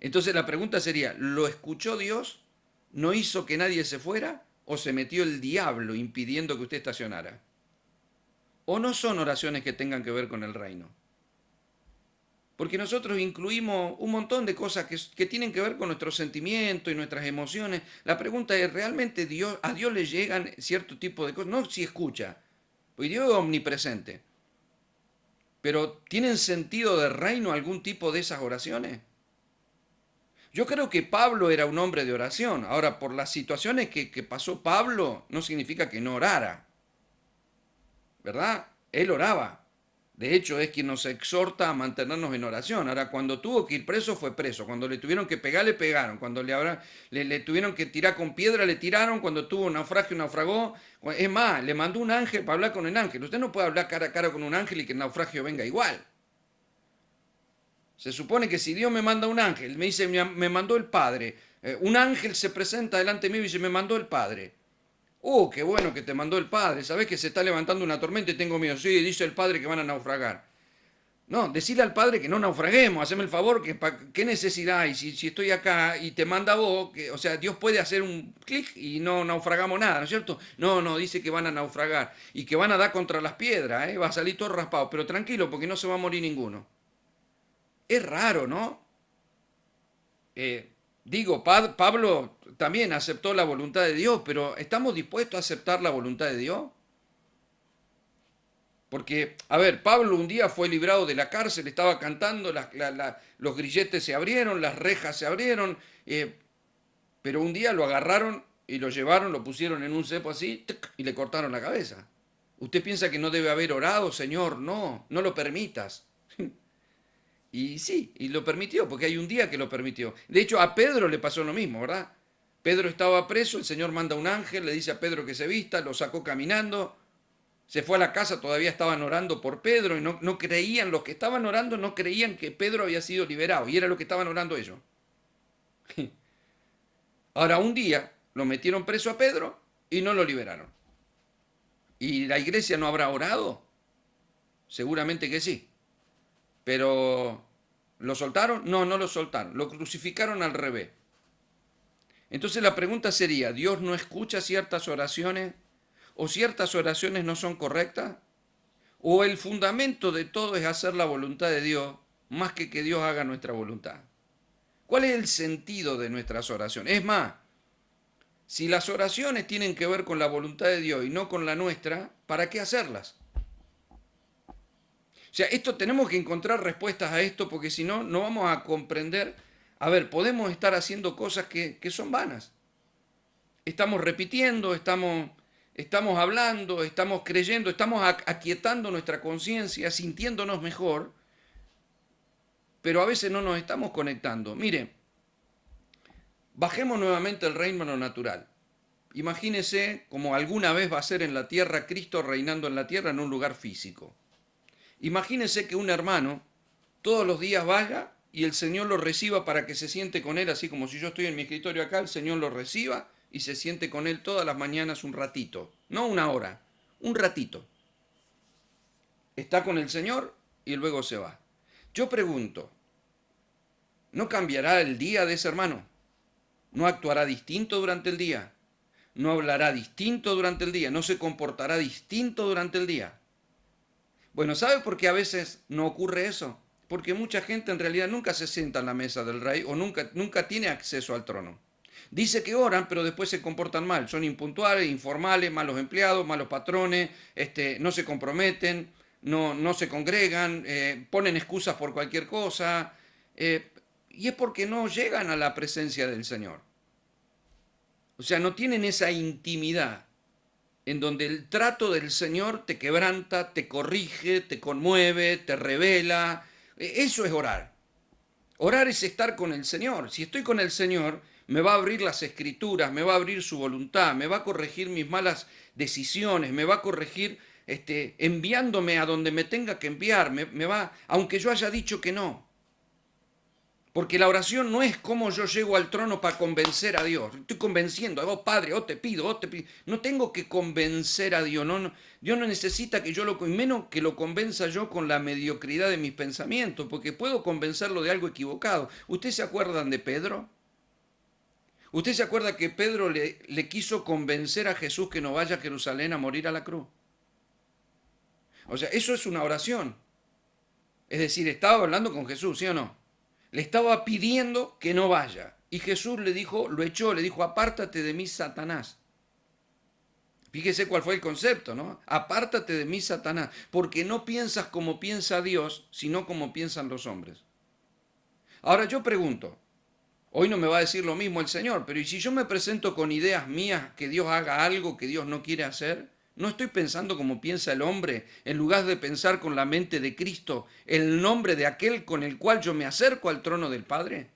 Entonces la pregunta sería, ¿lo escuchó Dios? ¿No hizo que nadie se fuera? ¿O se metió el diablo impidiendo que usted estacionara? ¿O no son oraciones que tengan que ver con el reino? Porque nosotros incluimos un montón de cosas que tienen que ver con nuestros sentimientos y nuestras emociones. La pregunta es, ¿realmente a Dios le llegan cierto tipo de cosas? No si escucha, porque Dios es omnipresente. Pero ¿tienen sentido de reino algún tipo de esas oraciones? Yo creo que Pablo era un hombre de oración. Ahora, por las situaciones que pasó Pablo, no significa que no orara, ¿verdad? Él oraba. De hecho, es quien nos exhorta a mantenernos en oración. Ahora, cuando tuvo que ir preso, fue preso. Cuando le tuvieron que pegar, le pegaron. Cuando le tuvieron que tirar con piedra, le tiraron. Cuando tuvo un naufragio, naufragó. Es más, le mandó un ángel para hablar con el ángel. Usted no puede hablar cara a cara con un ángel y que el naufragio venga igual. Se supone que si Dios me manda un ángel, me dice, me mandó el Padre, un ángel se presenta delante mío y dice, me mandó el Padre. Qué bueno que te mandó el Padre, ¿sabés que se está levantando una tormenta y tengo miedo? Sí, dice el Padre que van a naufragar. No, decirle al Padre que no naufraguemos, haceme el favor, ¿qué necesidad hay? Si estoy acá y te manda vos, o sea, Dios puede hacer un clic y no naufragamos nada, ¿no es cierto? No, dice que van a naufragar y que van a dar contra las piedras, va a salir todo raspado, pero tranquilo porque no se va a morir ninguno. Es raro, ¿no? Pablo también aceptó la voluntad de Dios, pero ¿estamos dispuestos a aceptar la voluntad de Dios? Porque, a ver, Pablo un día fue librado de la cárcel, estaba cantando, los grilletes se abrieron, las rejas se abrieron, pero un día lo agarraron y lo llevaron, lo pusieron en un cepo así y le cortaron la cabeza. ¿Usted piensa que no debe haber orado, Señor? No lo permitas. Y sí, y lo permitió, porque hay un día que lo permitió. De hecho, a Pedro le pasó lo mismo, ¿verdad? Pedro estaba preso, el Señor manda un ángel, le dice a Pedro que se vista, lo sacó caminando, se fue a la casa, todavía estaban orando por Pedro y no creían, los que estaban orando no creían que Pedro había sido liberado, y era lo que estaban orando ellos. Ahora, un día lo metieron preso a Pedro y no lo liberaron. ¿Y la iglesia no habrá orado? Seguramente que sí. Pero ¿lo soltaron? No lo soltaron. Lo crucificaron al revés. Entonces la pregunta sería, ¿Dios no escucha ciertas oraciones? ¿O ciertas oraciones no son correctas? ¿O el fundamento de todo es hacer la voluntad de Dios más que Dios haga nuestra voluntad? ¿Cuál es el sentido de nuestras oraciones? Es más, si las oraciones tienen que ver con la voluntad de Dios y no con la nuestra, ¿para qué hacerlas? O sea, esto tenemos que encontrar respuestas a esto porque si no, no vamos a comprender. A ver, podemos estar haciendo cosas que son vanas. Estamos repitiendo, estamos hablando, estamos creyendo, estamos aquietando nuestra conciencia, sintiéndonos mejor, pero a veces no nos estamos conectando. Mire, bajemos nuevamente el reino natural. Imagínese como alguna vez va a ser en la tierra Cristo reinando en la tierra en un lugar físico. Imagínese que un hermano todos los días vaya y el Señor lo reciba para que se siente con él, así como si yo estoy en mi escritorio acá, el Señor lo reciba y se siente con él todas las mañanas un ratito, no una hora, un ratito. Está con el Señor y luego se va. Yo pregunto, ¿no cambiará el día de ese hermano? ¿No actuará distinto durante el día? ¿No hablará distinto durante el día? ¿No se comportará distinto durante el día? Bueno, ¿sabe por qué a veces no ocurre eso? Porque mucha gente en realidad nunca se sienta en la mesa del rey o nunca tiene acceso al trono. Dice que oran, pero después se comportan mal. Son impuntuales, informales, malos empleados, malos patrones, no se comprometen, no se congregan, ponen excusas por cualquier cosa. Y es porque no llegan a la presencia del Señor. O sea, no tienen esa intimidad en donde el trato del Señor te quebranta, te corrige, te conmueve, te revela. Eso es orar. Orar es estar con el Señor. Si estoy con el Señor, me va a abrir las escrituras, me va a abrir su voluntad, me va a corregir mis malas decisiones, me va a corregir enviándome a donde me tenga que enviar, me va, aunque yo haya dicho que no. Porque la oración no es como yo llego al trono para convencer a Dios. Estoy convenciendo, oh Padre, oh te pido, oh te pido. No tengo que convencer a Dios. Dios no necesita que yo menos que lo convenza yo con la mediocridad de mis pensamientos, porque puedo convencerlo de algo equivocado. ¿Ustedes se acuerdan de Pedro? ¿Usted se acuerda que Pedro le quiso convencer a Jesús que no vaya a Jerusalén a morir a la cruz? O sea, eso es una oración. Es decir, estaba hablando con Jesús, ¿sí o no? Le estaba pidiendo que no vaya. Y Jesús le dijo, lo echó, le dijo, apártate de mí, Satanás. Fíjese cuál fue el concepto, ¿no? Apártate de mí, Satanás, porque no piensas como piensa Dios, sino como piensan los hombres. Ahora yo pregunto, hoy no me va a decir lo mismo el Señor, pero ¿y si yo me presento con ideas mías que Dios haga algo que Dios no quiere hacer? ¿No estoy pensando como piensa el hombre en lugar de pensar con la mente de Cristo el nombre de aquel con el cual yo me acerco al trono del Padre?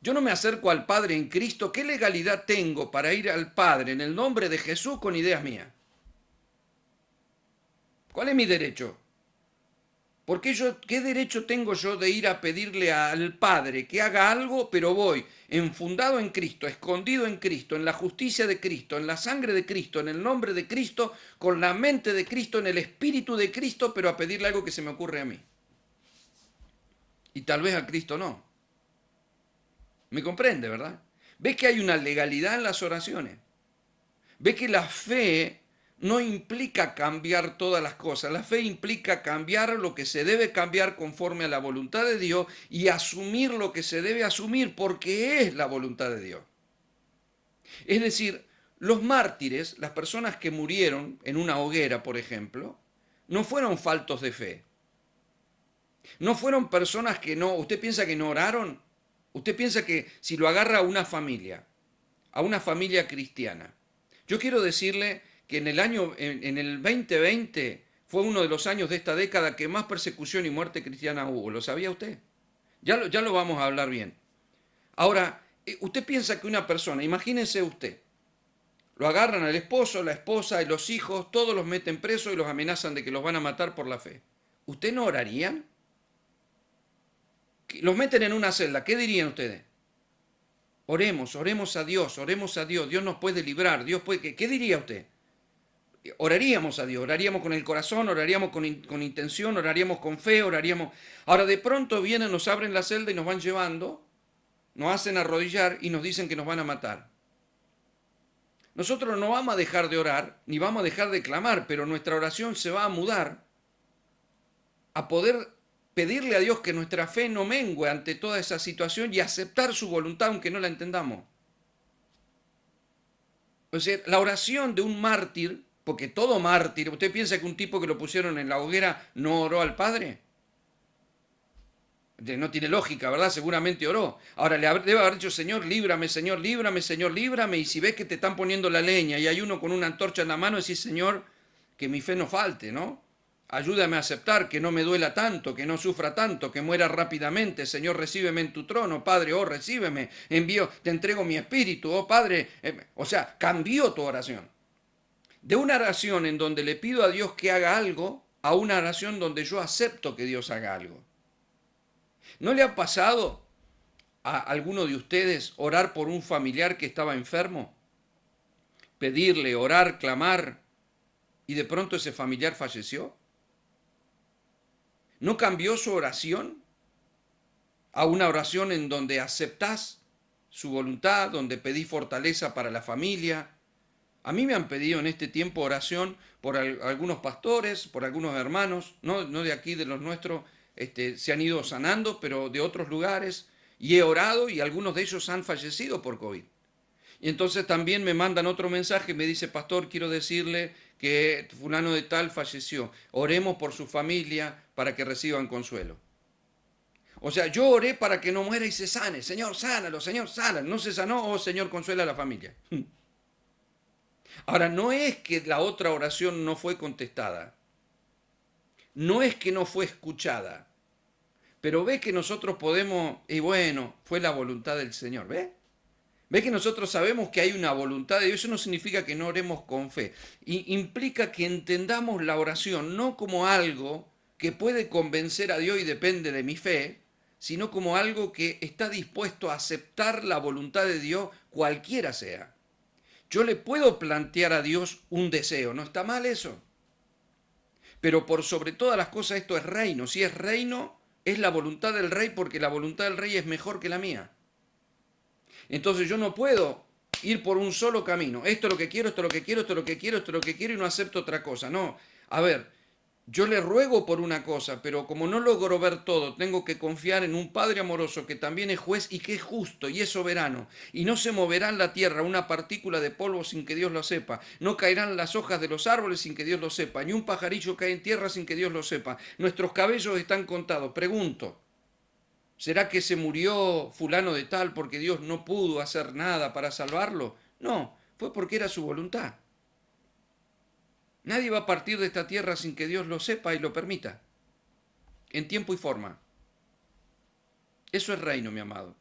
Yo no me acerco al Padre en Cristo. ¿Qué legalidad tengo para ir al Padre en el nombre de Jesús con ideas mías? ¿Cuál es mi derecho? ¿Qué derecho tengo yo de ir a pedirle al Padre que haga algo, pero voy enfundado en Cristo, escondido en Cristo, en la justicia de Cristo, en la sangre de Cristo, en el nombre de Cristo, con la mente de Cristo, en el espíritu de Cristo, pero a pedirle algo que se me ocurre a mí? Y tal vez a Cristo no. ¿Me comprende, verdad? ¿Ves que hay una legalidad en las oraciones? ¿Ves que la fe no implica cambiar todas las cosas? La fe implica cambiar lo que se debe cambiar conforme a la voluntad de Dios y asumir lo que se debe asumir porque es la voluntad de Dios. Es decir, los mártires, las personas que murieron en una hoguera, por ejemplo, no fueron faltos de fe. No fueron personas que no... ¿Usted piensa que no oraron? ¿Usted piensa que si lo agarra a una familia cristiana? Yo quiero decirle que en el 2020 fue uno de los años de esta década que más persecución y muerte cristiana hubo. ¿Lo sabía usted? Ya lo vamos a hablar bien. Ahora, usted piensa que una persona, imagínense usted, lo agarran al esposo, la esposa y los hijos, todos los meten presos y los amenazan de que los van a matar por la fe. ¿Usted no orarían? Los meten en una celda, ¿qué dirían ustedes? Oremos a Dios, Dios nos puede librar, Dios puede... ¿Qué diría usted? Oraríamos a Dios, oraríamos con el corazón, oraríamos con intención, oraríamos con fe, oraríamos... Ahora de pronto vienen, nos abren la celda y nos van llevando, nos hacen arrodillar y nos dicen que nos van a matar. nosotros no vamos a dejar de orar, ni vamos a dejar de clamar, pero nuestra oración se va a mudar a poder pedirle a Dios que nuestra fe no mengue ante toda esa situación y aceptar su voluntad aunque no la entendamos. O sea, la oración de un mártir, porque todo mártir, ¿usted piensa que un tipo que lo pusieron en la hoguera no oró al Padre? No tiene lógica, ¿verdad? Seguramente oró. Ahora debe haber dicho, Señor, líbrame, Señor, líbrame, Señor, líbrame. Y si ves que te están poniendo la leña y hay uno con una antorcha en la mano, decís, Señor, que mi fe no falte, ¿no? Ayúdame a aceptar, que no me duela tanto, que no sufra tanto, que muera rápidamente. Señor, recíbeme en tu trono. Padre, oh, recíbeme. Envío, te entrego mi espíritu. Oh, Padre. O sea, cambió tu oración. De una oración en donde le pido a Dios que haga algo, a una oración donde yo acepto que Dios haga algo. ¿No le ha pasado a alguno de ustedes orar por un familiar que estaba enfermo? Pedirle, orar, clamar, y de pronto ese familiar falleció. ¿No cambió su oración a una oración en donde aceptás su voluntad, donde pedís fortaleza para la familia? A mí me han pedido en este tiempo oración por algunos pastores, por algunos hermanos, no de aquí, de los nuestros, se han ido sanando, pero de otros lugares, y he orado y algunos de ellos han fallecido por COVID. Y entonces también me mandan otro mensaje, me dice, pastor, quiero decirle que fulano de tal falleció, oremos por su familia para que reciban consuelo. O sea, yo oré para que no muera y se sane, Señor, sánalo, Señor, sánalo, no se sanó, oh Señor, consuela a la familia. Ahora, no es que la otra oración no fue contestada, no es que no fue escuchada, pero ve que nosotros podemos, y bueno, fue la voluntad del Señor, ¿ve? Ve que nosotros sabemos que hay una voluntad de Dios, eso no significa que no oremos con fe, implica que entendamos la oración no como algo que puede convencer a Dios y depende de mi fe, sino como algo que está dispuesto a aceptar la voluntad de Dios cualquiera sea. Yo le puedo plantear a Dios un deseo, ¿no está mal eso? Pero por sobre todas las cosas esto es reino. Si es reino, es la voluntad del rey porque la voluntad del rey es mejor que la mía. Entonces yo no puedo ir por un solo camino. Esto es lo que quiero, esto es lo que quiero, esto es lo que quiero, esto es lo que quiero y no acepto otra cosa. No, a ver, yo le ruego por una cosa, pero como no logro ver todo, tengo que confiar en un Padre amoroso que también es juez y que es justo y es soberano. Y no se moverá en la tierra una partícula de polvo sin que Dios lo sepa. No caerán las hojas de los árboles sin que Dios lo sepa. Ni un pajarillo cae en tierra sin que Dios lo sepa. Nuestros cabellos están contados. Pregunto, ¿será que se murió fulano de tal porque Dios no pudo hacer nada para salvarlo? No, fue porque era su voluntad. Nadie va a partir de esta tierra sin que Dios lo sepa y lo permita, en tiempo y forma. Eso es reino, mi amado.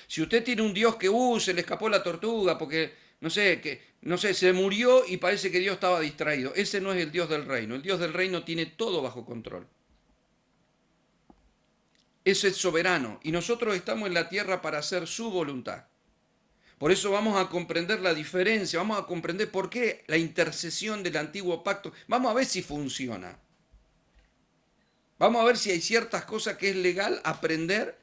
Si usted tiene un Dios que se le escapó la tortuga porque, se murió y parece que Dios estaba distraído, ese no es el Dios del reino. El Dios del reino tiene todo bajo control. Ese es soberano y nosotros estamos en la tierra para hacer su voluntad. Por eso vamos a comprender la diferencia, vamos a comprender por qué la intercesión del antiguo pacto. Vamos a ver si funciona. Vamos a ver si hay ciertas cosas que es legal aprender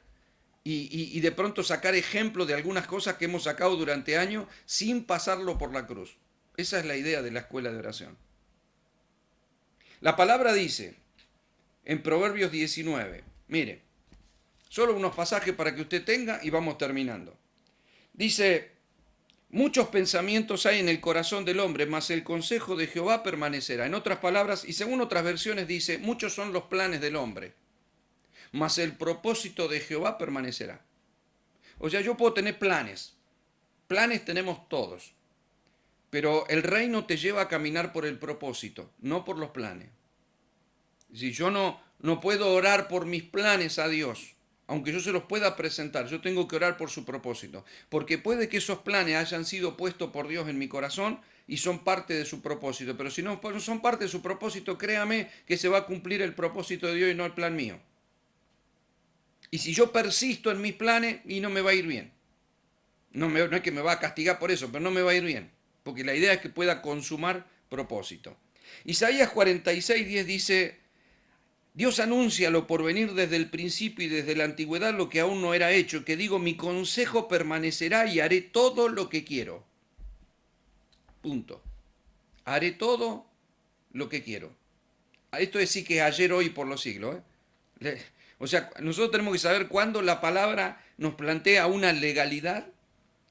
y de pronto sacar ejemplo de algunas cosas que hemos sacado durante años sin pasarlo por la cruz. Esa es la idea de la escuela de oración. La palabra dice en Proverbios 19, mire, solo unos pasajes para que usted tenga y vamos terminando. Dice, muchos pensamientos hay en el corazón del hombre, mas el consejo de Jehová permanecerá. En otras palabras, y según otras versiones dice, muchos son los planes del hombre, mas el propósito de Jehová permanecerá. O sea, yo puedo tener planes. Planes tenemos todos. Pero el reino te lleva a caminar por el propósito, no por los planes. Si yo no puedo orar por mis planes a Dios, aunque yo se los pueda presentar, yo tengo que orar por su propósito. Porque puede que esos planes hayan sido puestos por Dios en mi corazón y son parte de su propósito. Pero si no son parte de su propósito, créame que se va a cumplir el propósito de Dios y no el plan mío. Y si yo persisto en mis planes, y no me va a ir bien. No es que me va a castigar por eso, pero no me va a ir bien. Porque la idea es que pueda consumar propósito. Isaías 46:10 dice, Dios anuncia lo por venir desde el principio y desde la antigüedad lo que aún no era hecho, que digo, mi consejo permanecerá y haré todo lo que quiero. punto. Haré todo lo que quiero. Esto es sí que es ayer, hoy, por los siglos. O sea, nosotros tenemos que saber cuándo la palabra nos plantea una legalidad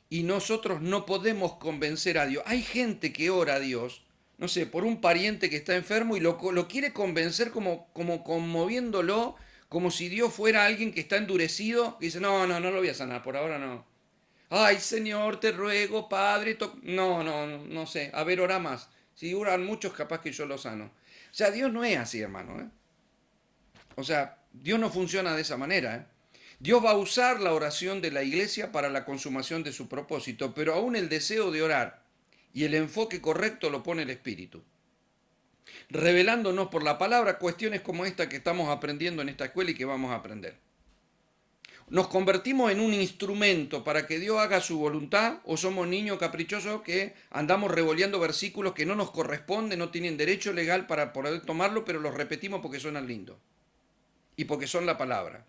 y nosotros no podemos convencer a Dios. Hay gente que ora a Dios, no sé, por un pariente que está enfermo y lo quiere convencer como conmoviéndolo, como si Dios fuera alguien que está endurecido y dice, no lo voy a sanar, por ahora no. Ay, Señor, te ruego, Padre. No sé. A ver, ora más. Si oran muchos, capaz que yo lo sano. O sea, Dios no es así, hermano. O sea, Dios no funciona de esa manera. Dios va a usar la oración de la iglesia para la consumación de su propósito, pero aún el deseo de orar y el enfoque correcto lo pone el Espíritu, revelándonos por la palabra cuestiones como esta que estamos aprendiendo en esta escuela y que vamos a aprender. ¿Nos convertimos en un instrumento para que Dios haga su voluntad o somos niños caprichosos que andamos revoleando versículos que no nos corresponden, no tienen derecho legal para poder tomarlo, pero los repetimos porque suenan lindos y porque son la palabra?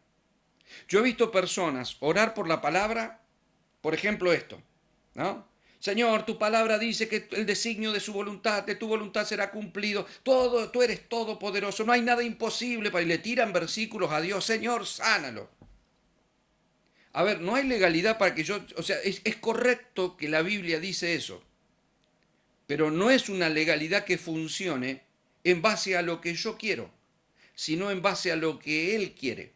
Yo he visto personas orar por la palabra, por ejemplo esto, ¿no? Señor, tu palabra dice que el designio de tu voluntad será cumplido. Tú eres todopoderoso, no hay nada imposible. Y le tiran versículos a Dios, Señor, sánalo. A ver, no hay legalidad para que yo, o sea, es correcto que la Biblia dice eso, pero no es una legalidad que funcione en base a lo que yo quiero, sino en base a lo que Él quiere.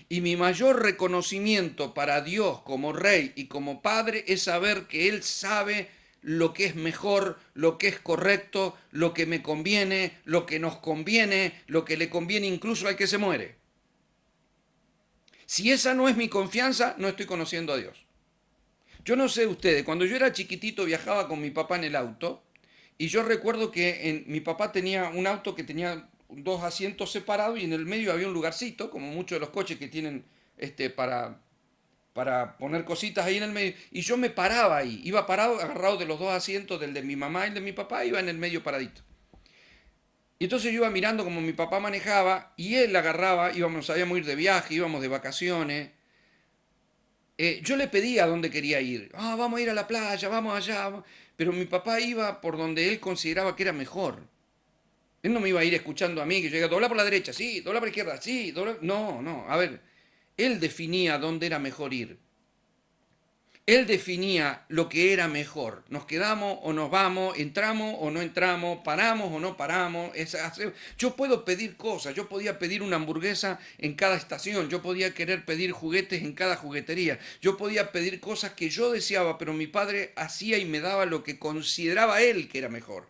Y mi mayor reconocimiento para Dios como Rey y como Padre es saber que Él sabe lo que es mejor, lo que es correcto, lo que me conviene, lo que nos conviene, lo que le conviene incluso al que se muere. Si esa no es mi confianza, no estoy conociendo a Dios. Yo no sé ustedes, cuando yo era chiquitito viajaba con mi papá en el auto y yo recuerdo que mi papá tenía un auto que tenía dos asientos separados y en el medio había un lugarcito, como muchos de los coches que tienen para poner cositas ahí en el medio. Y yo me paraba ahí, iba parado, agarrado de los dos asientos, del de mi mamá y el de mi papá, iba en el medio paradito. Y entonces yo iba mirando como mi papá manejaba y él agarraba, sabíamos ir de viaje, íbamos de vacaciones. Yo le pedía a dónde quería ir. Vamos a ir a la playa, vamos allá. Pero mi papá iba por donde él consideraba que era mejor. Él no me iba a ir escuchando a mí, que yo diga, dobla por la derecha, sí, dobla por la izquierda, sí, dobla. No, a ver, él definía dónde era mejor ir. Él definía lo que era mejor. Nos quedamos o nos vamos, entramos o no entramos, paramos o no paramos. Yo puedo pedir cosas, yo podía pedir una hamburguesa en cada estación, yo podía querer pedir juguetes en cada juguetería, yo podía pedir cosas que yo deseaba, pero mi padre hacía y me daba lo que consideraba él que era mejor.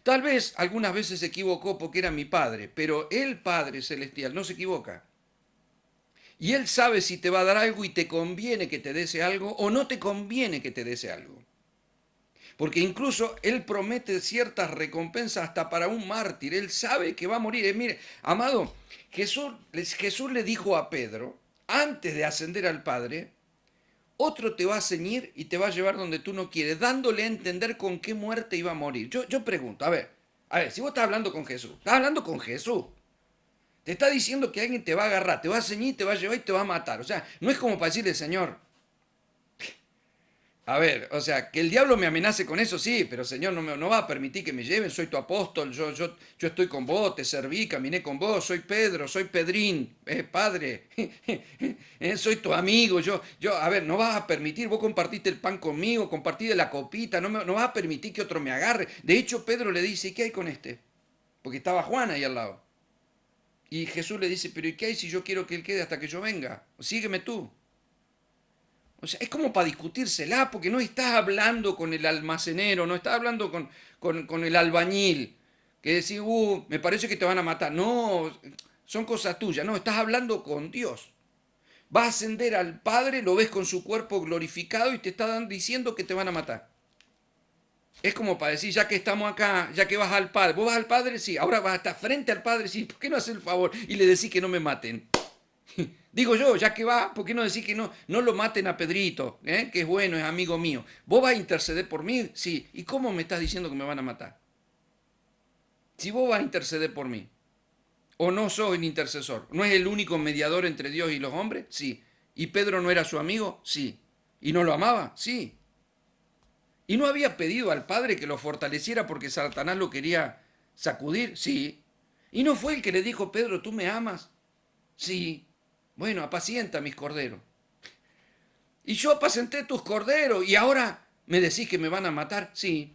Tal vez algunas veces se equivocó porque era mi padre, pero el Padre Celestial no se equivoca. Y Él sabe si te va a dar algo y te conviene que te dese algo o no te conviene que te dese algo. Porque incluso Él promete ciertas recompensas hasta para un mártir. Él sabe que va a morir. Mire, amado, Jesús le dijo a Pedro, antes de ascender al Padre, otro te va a ceñir y te va a llevar donde tú no quieres, dándole a entender con qué muerte iba a morir. Yo pregunto, a ver, si vos estás hablando con Jesús, estás hablando con Jesús. Te está diciendo que alguien te va a agarrar, te va a ceñir, te va a llevar y te va a matar. O sea, no es como para decirle, Señor, a ver, o sea, que el diablo me amenace con eso, sí, pero Señor, no va a permitir que me lleven, soy tu apóstol, yo estoy con vos, te serví, caminé con vos, soy Pedro, soy Pedrín, Padre, soy tu amigo, a ver, no vas a permitir, vos compartiste el pan conmigo, compartiste la copita, no vas a permitir que otro me agarre. De hecho, Pedro le dice, ¿y qué hay con este? Porque estaba Juan ahí al lado. Y Jesús le dice, pero ¿y qué hay si yo quiero que él quede hasta que yo venga? Sígueme tú. O sea, es como para discutírsela, porque no estás hablando con el almacenero, no estás hablando con el albañil, que decís, me parece que te van a matar. No, son cosas tuyas. No, estás hablando con Dios. Va a ascender al Padre, lo ves con su cuerpo glorificado y te están diciendo que te van a matar. Es como para decir, ya que estamos acá, ya que vas al Padre, vos vas al Padre, sí, ahora vas a estar frente al Padre, sí, ¿por qué no haces el favor y le decís que no me maten? Digo yo, ya que va, ¿por qué no decís que no lo maten a Pedrito, que es bueno, es amigo mío? ¿Vos vas a interceder por mí? Sí. ¿Y cómo me estás diciendo que me van a matar? Si vos vas a interceder por mí, o no sos el intercesor, ¿no es el único mediador entre Dios y los hombres? Sí. ¿Y Pedro no era su amigo? Sí. ¿Y no lo amaba? Sí. ¿Y no había pedido al Padre que lo fortaleciera porque Satanás lo quería sacudir? Sí. ¿Y no fue el que le dijo, Pedro, ¿tú me amas? Sí. Bueno, apacienta mis corderos. Y yo apacenté tus corderos y ahora me decís que me van a matar. Sí.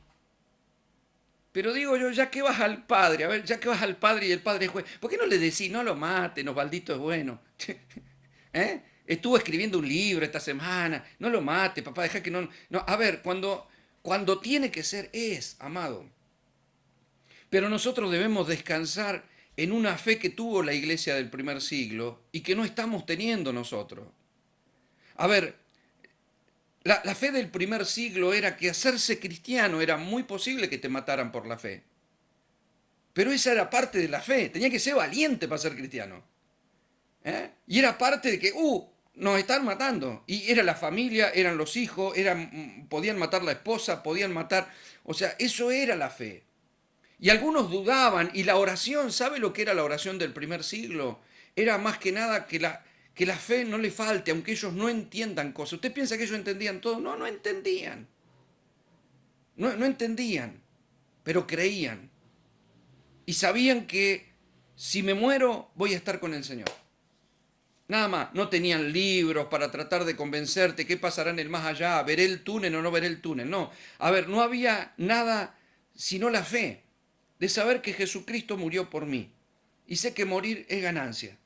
Pero digo yo, ya que vas al Padre, a ver, ya que vas al Padre y el Padre es juez, ¿por qué no le decís, no lo maten, Osvaldito es bueno? ¿Eh? Estuvo escribiendo un libro esta semana, no lo mate, papá, deja que no... No, a ver, cuando tiene que ser, es, amado. Pero nosotros debemos descansar en una fe que tuvo la iglesia del primer siglo y que no estamos teniendo nosotros. A ver, la fe del primer siglo era que hacerse cristiano era muy posible que te mataran por la fe. Pero esa era parte de la fe, tenía que ser valiente para ser cristiano. Y era parte de que, nos están matando. Y era la familia, eran los hijos, podían matar la esposa, podían matar... O sea, eso era la fe. Y algunos dudaban, y la oración, ¿sabe lo que era la oración del primer siglo? Era más que nada que la fe no le falte, aunque ellos no entiendan cosas. ¿Usted piensa que ellos entendían todo? No, no entendían. No entendían, pero creían. Y sabían que si me muero, voy a estar con el Señor. Nada más, no tenían libros para tratar de convencerte qué pasará en el más allá, veré el túnel o no veré el túnel. No, a ver, no había nada sino la fe de saber que Jesucristo murió por mí. Y sé que morir es ganancia.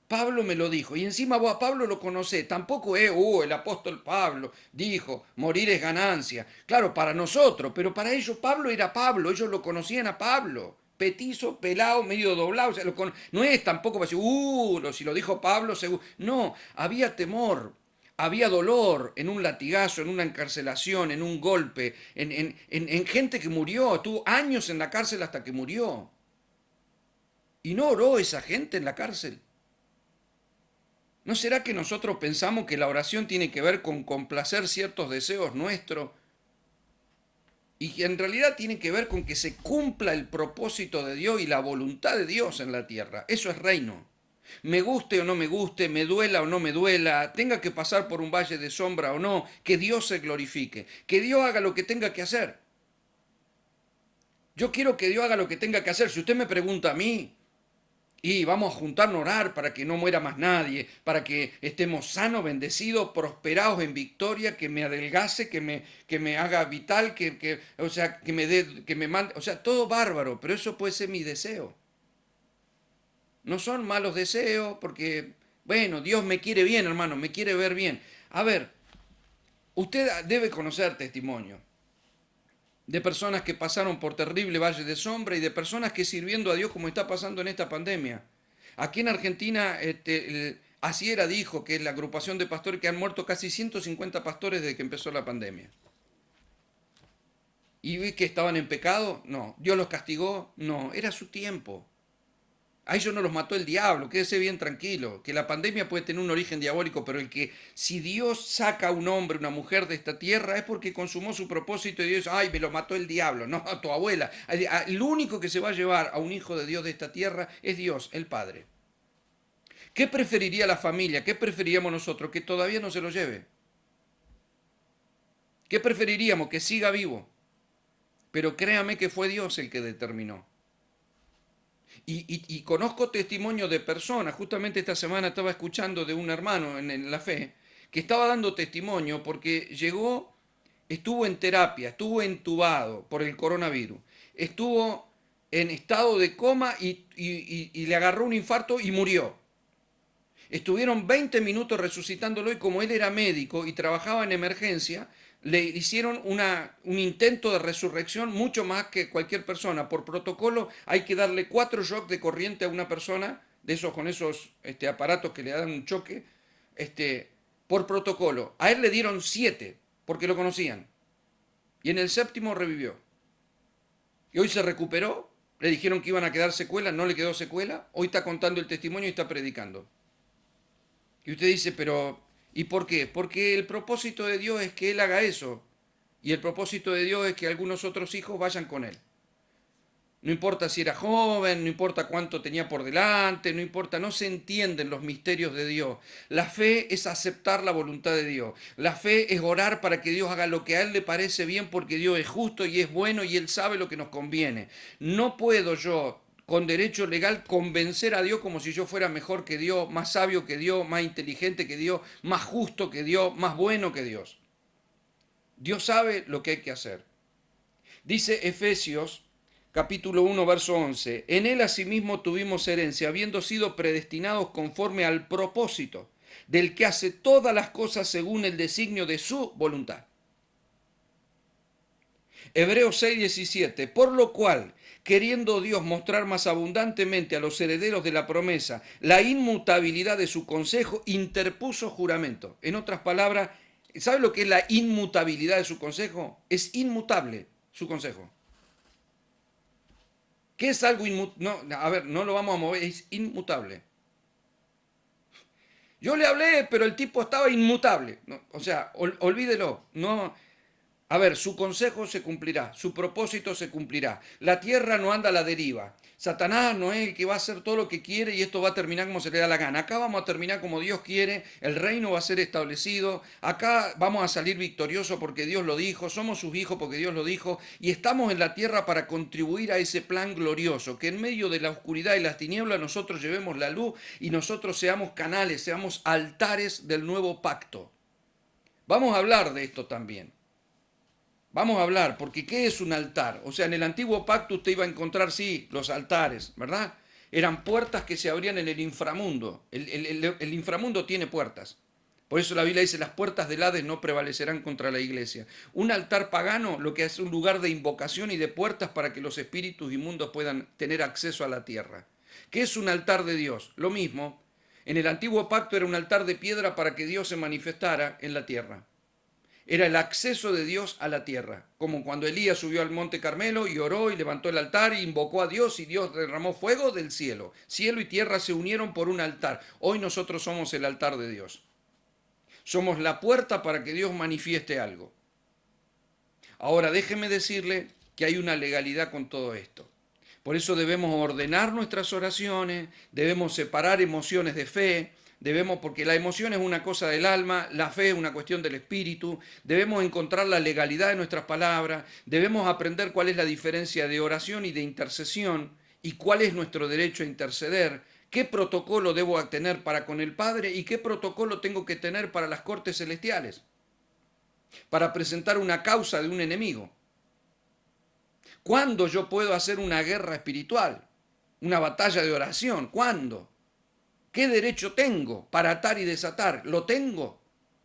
Pablo me lo dijo, y encima vos a Pablo lo conocés, tampoco es, el apóstol Pablo dijo, morir es ganancia. Claro, para nosotros, pero para ellos Pablo era Pablo, ellos lo conocían a Pablo. Petizo, pelado, medio doblado, o sea, no es tampoco para decir, si lo dijo Pablo, seguro. No, había temor, había dolor en un latigazo, en una encarcelación, en un golpe, en gente que murió, estuvo años en la cárcel hasta que murió. Y no oró esa gente en la cárcel. ¿No será que nosotros pensamos que la oración tiene que ver con complacer ciertos deseos nuestros? Y que en realidad tiene que ver con que se cumpla el propósito de Dios y la voluntad de Dios en la tierra. Eso es reino. Me guste o no me guste, me duela o no me duela, tenga que pasar por un valle de sombra o no, que Dios se glorifique, que Dios haga lo que tenga que hacer. Yo quiero que Dios haga lo que tenga que hacer. Si usted me pregunta a mí, y vamos a juntarnos a orar para que no muera más nadie, para que estemos sanos, bendecidos, prosperados en victoria, que me adelgace, que me haga vital, o sea, que me dé, que me mande, o sea, todo bárbaro, pero eso puede ser mi deseo. No son malos deseos, porque, bueno, Dios me quiere bien, hermano, me quiere ver bien. A ver, usted debe conocer testimonio de personas que pasaron por terrible valle de sombra y de personas que sirviendo a Dios como está pasando en esta pandemia. Aquí en Argentina, Asiera dijo que es la agrupación de pastores que han muerto casi 150 pastores desde que empezó la pandemia. ¿Y vi que estaban en pecado? No. ¿Dios los castigó? No. Era su tiempo. A ellos no los mató el diablo, quédese bien tranquilo, que la pandemia puede tener un origen diabólico, pero si Dios saca a un hombre, una mujer de esta tierra, es porque consumó su propósito y Dios, ay, me lo mató el diablo, no, a tu abuela. El único que se va a llevar a un hijo de Dios de esta tierra es Dios, el Padre. ¿Qué preferiría la familia? ¿Qué preferiríamos nosotros? Que todavía no se lo lleve. ¿Qué preferiríamos? Que siga vivo. Pero créame que fue Dios el que determinó. Y conozco testimonios de personas, justamente esta semana estaba escuchando de un hermano en la fe, que estaba dando testimonio porque estuvo en terapia, estuvo entubado por el coronavirus, estuvo en estado de coma y le agarró un infarto y murió. Estuvieron 20 minutos resucitándolo y como él era médico y trabajaba en emergencia, le hicieron un intento de resurrección mucho más que cualquier persona. Por protocolo hay que darle 4 shocks de corriente a una persona, de esos con esos aparatos que le dan un choque, por protocolo. A él le dieron 7 porque lo conocían. Y en el séptimo revivió. Y hoy se recuperó, le dijeron que iban a quedar secuelas, no le quedó secuela, hoy está contando el testimonio y está predicando. Y usted dice, pero ¿y por qué? Porque el propósito de Dios es que Él haga eso. Y el propósito de Dios es que algunos otros hijos vayan con Él. No importa si era joven, no importa cuánto tenía por delante, no importa, no se entienden los misterios de Dios. La fe es aceptar la voluntad de Dios. La fe es orar para que Dios haga lo que a Él le parece bien porque Dios es justo y es bueno y Él sabe lo que nos conviene. No puedo yo, con derecho legal, convencer a Dios como si yo fuera mejor que Dios, más sabio que Dios, más inteligente que Dios, más justo que Dios, más bueno que Dios. Dios sabe lo que hay que hacer. Dice Efesios capítulo 1, verso 11, en él asimismo tuvimos herencia, habiendo sido predestinados conforme al propósito del que hace todas las cosas según el designio de su voluntad. Hebreos 6, 17, por lo cual, queriendo Dios mostrar más abundantemente a los herederos de la promesa la inmutabilidad de su consejo, interpuso juramento. En otras palabras, ¿sabe lo que es la inmutabilidad de su consejo? Es inmutable su consejo. ¿Qué es algo inmutable? No, a ver, no lo vamos a mover, es inmutable. Yo le hablé, pero el tipo estaba inmutable. No, o sea, olvídelo. No, a ver, su consejo se cumplirá, su propósito se cumplirá. La tierra no anda a la deriva. Satanás no es el que va a hacer todo lo que quiere y esto va a terminar como se le da la gana. Acá vamos a terminar como Dios quiere, el reino va a ser establecido, acá vamos a salir victoriosos porque Dios lo dijo, somos sus hijos porque Dios lo dijo y estamos en la tierra para contribuir a ese plan glorioso, que en medio de la oscuridad y las tinieblas nosotros llevemos la luz y nosotros seamos canales, seamos altares del nuevo pacto. Vamos a hablar de esto también. Vamos a hablar, porque ¿qué es un altar? O sea, en el antiguo pacto usted iba a encontrar, sí, los altares, ¿verdad? Eran puertas que se abrían en el inframundo. El inframundo tiene puertas. Por eso la Biblia dice, las puertas del Hades no prevalecerán contra la iglesia. Un altar pagano lo que es un lugar de invocación y de puertas para que los espíritus inmundos puedan tener acceso a la tierra. ¿Qué es un altar de Dios? Lo mismo. En el antiguo pacto era un altar de piedra para que Dios se manifestara en la tierra. Era el acceso de Dios a la tierra, como cuando Elías subió al monte Carmelo y oró y levantó el altar e invocó a Dios y Dios derramó fuego del cielo. Cielo y tierra se unieron por un altar. Hoy nosotros somos el altar de Dios. Somos la puerta para que Dios manifieste algo. Ahora déjeme decirle que hay una legalidad con todo esto. Por eso debemos ordenar nuestras oraciones, debemos separar emociones de fe, debemos, porque la emoción es una cosa del alma, la fe es una cuestión del espíritu, debemos encontrar la legalidad de nuestras palabras, debemos aprender cuál es la diferencia de oración y de intercesión y cuál es nuestro derecho a interceder, qué protocolo debo tener para con el Padre y qué protocolo tengo que tener para las cortes celestiales, para presentar una causa de un enemigo. ¿Cuándo yo puedo hacer una guerra espiritual? Una batalla de oración. ¿Cuándo? ¿Qué derecho tengo para atar y desatar? ¿Lo tengo?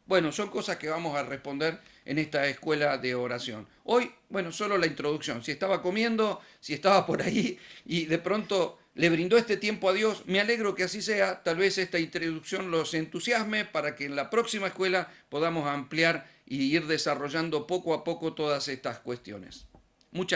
Bueno, son cosas que vamos a responder en esta escuela de oración. Hoy, bueno, solo la introducción. Si estaba comiendo, si estaba por ahí y de pronto le brindó este tiempo a Dios, me alegro que así sea. Tal vez esta introducción los entusiasme para que en la próxima escuela podamos ampliar y ir desarrollando poco a poco todas estas cuestiones.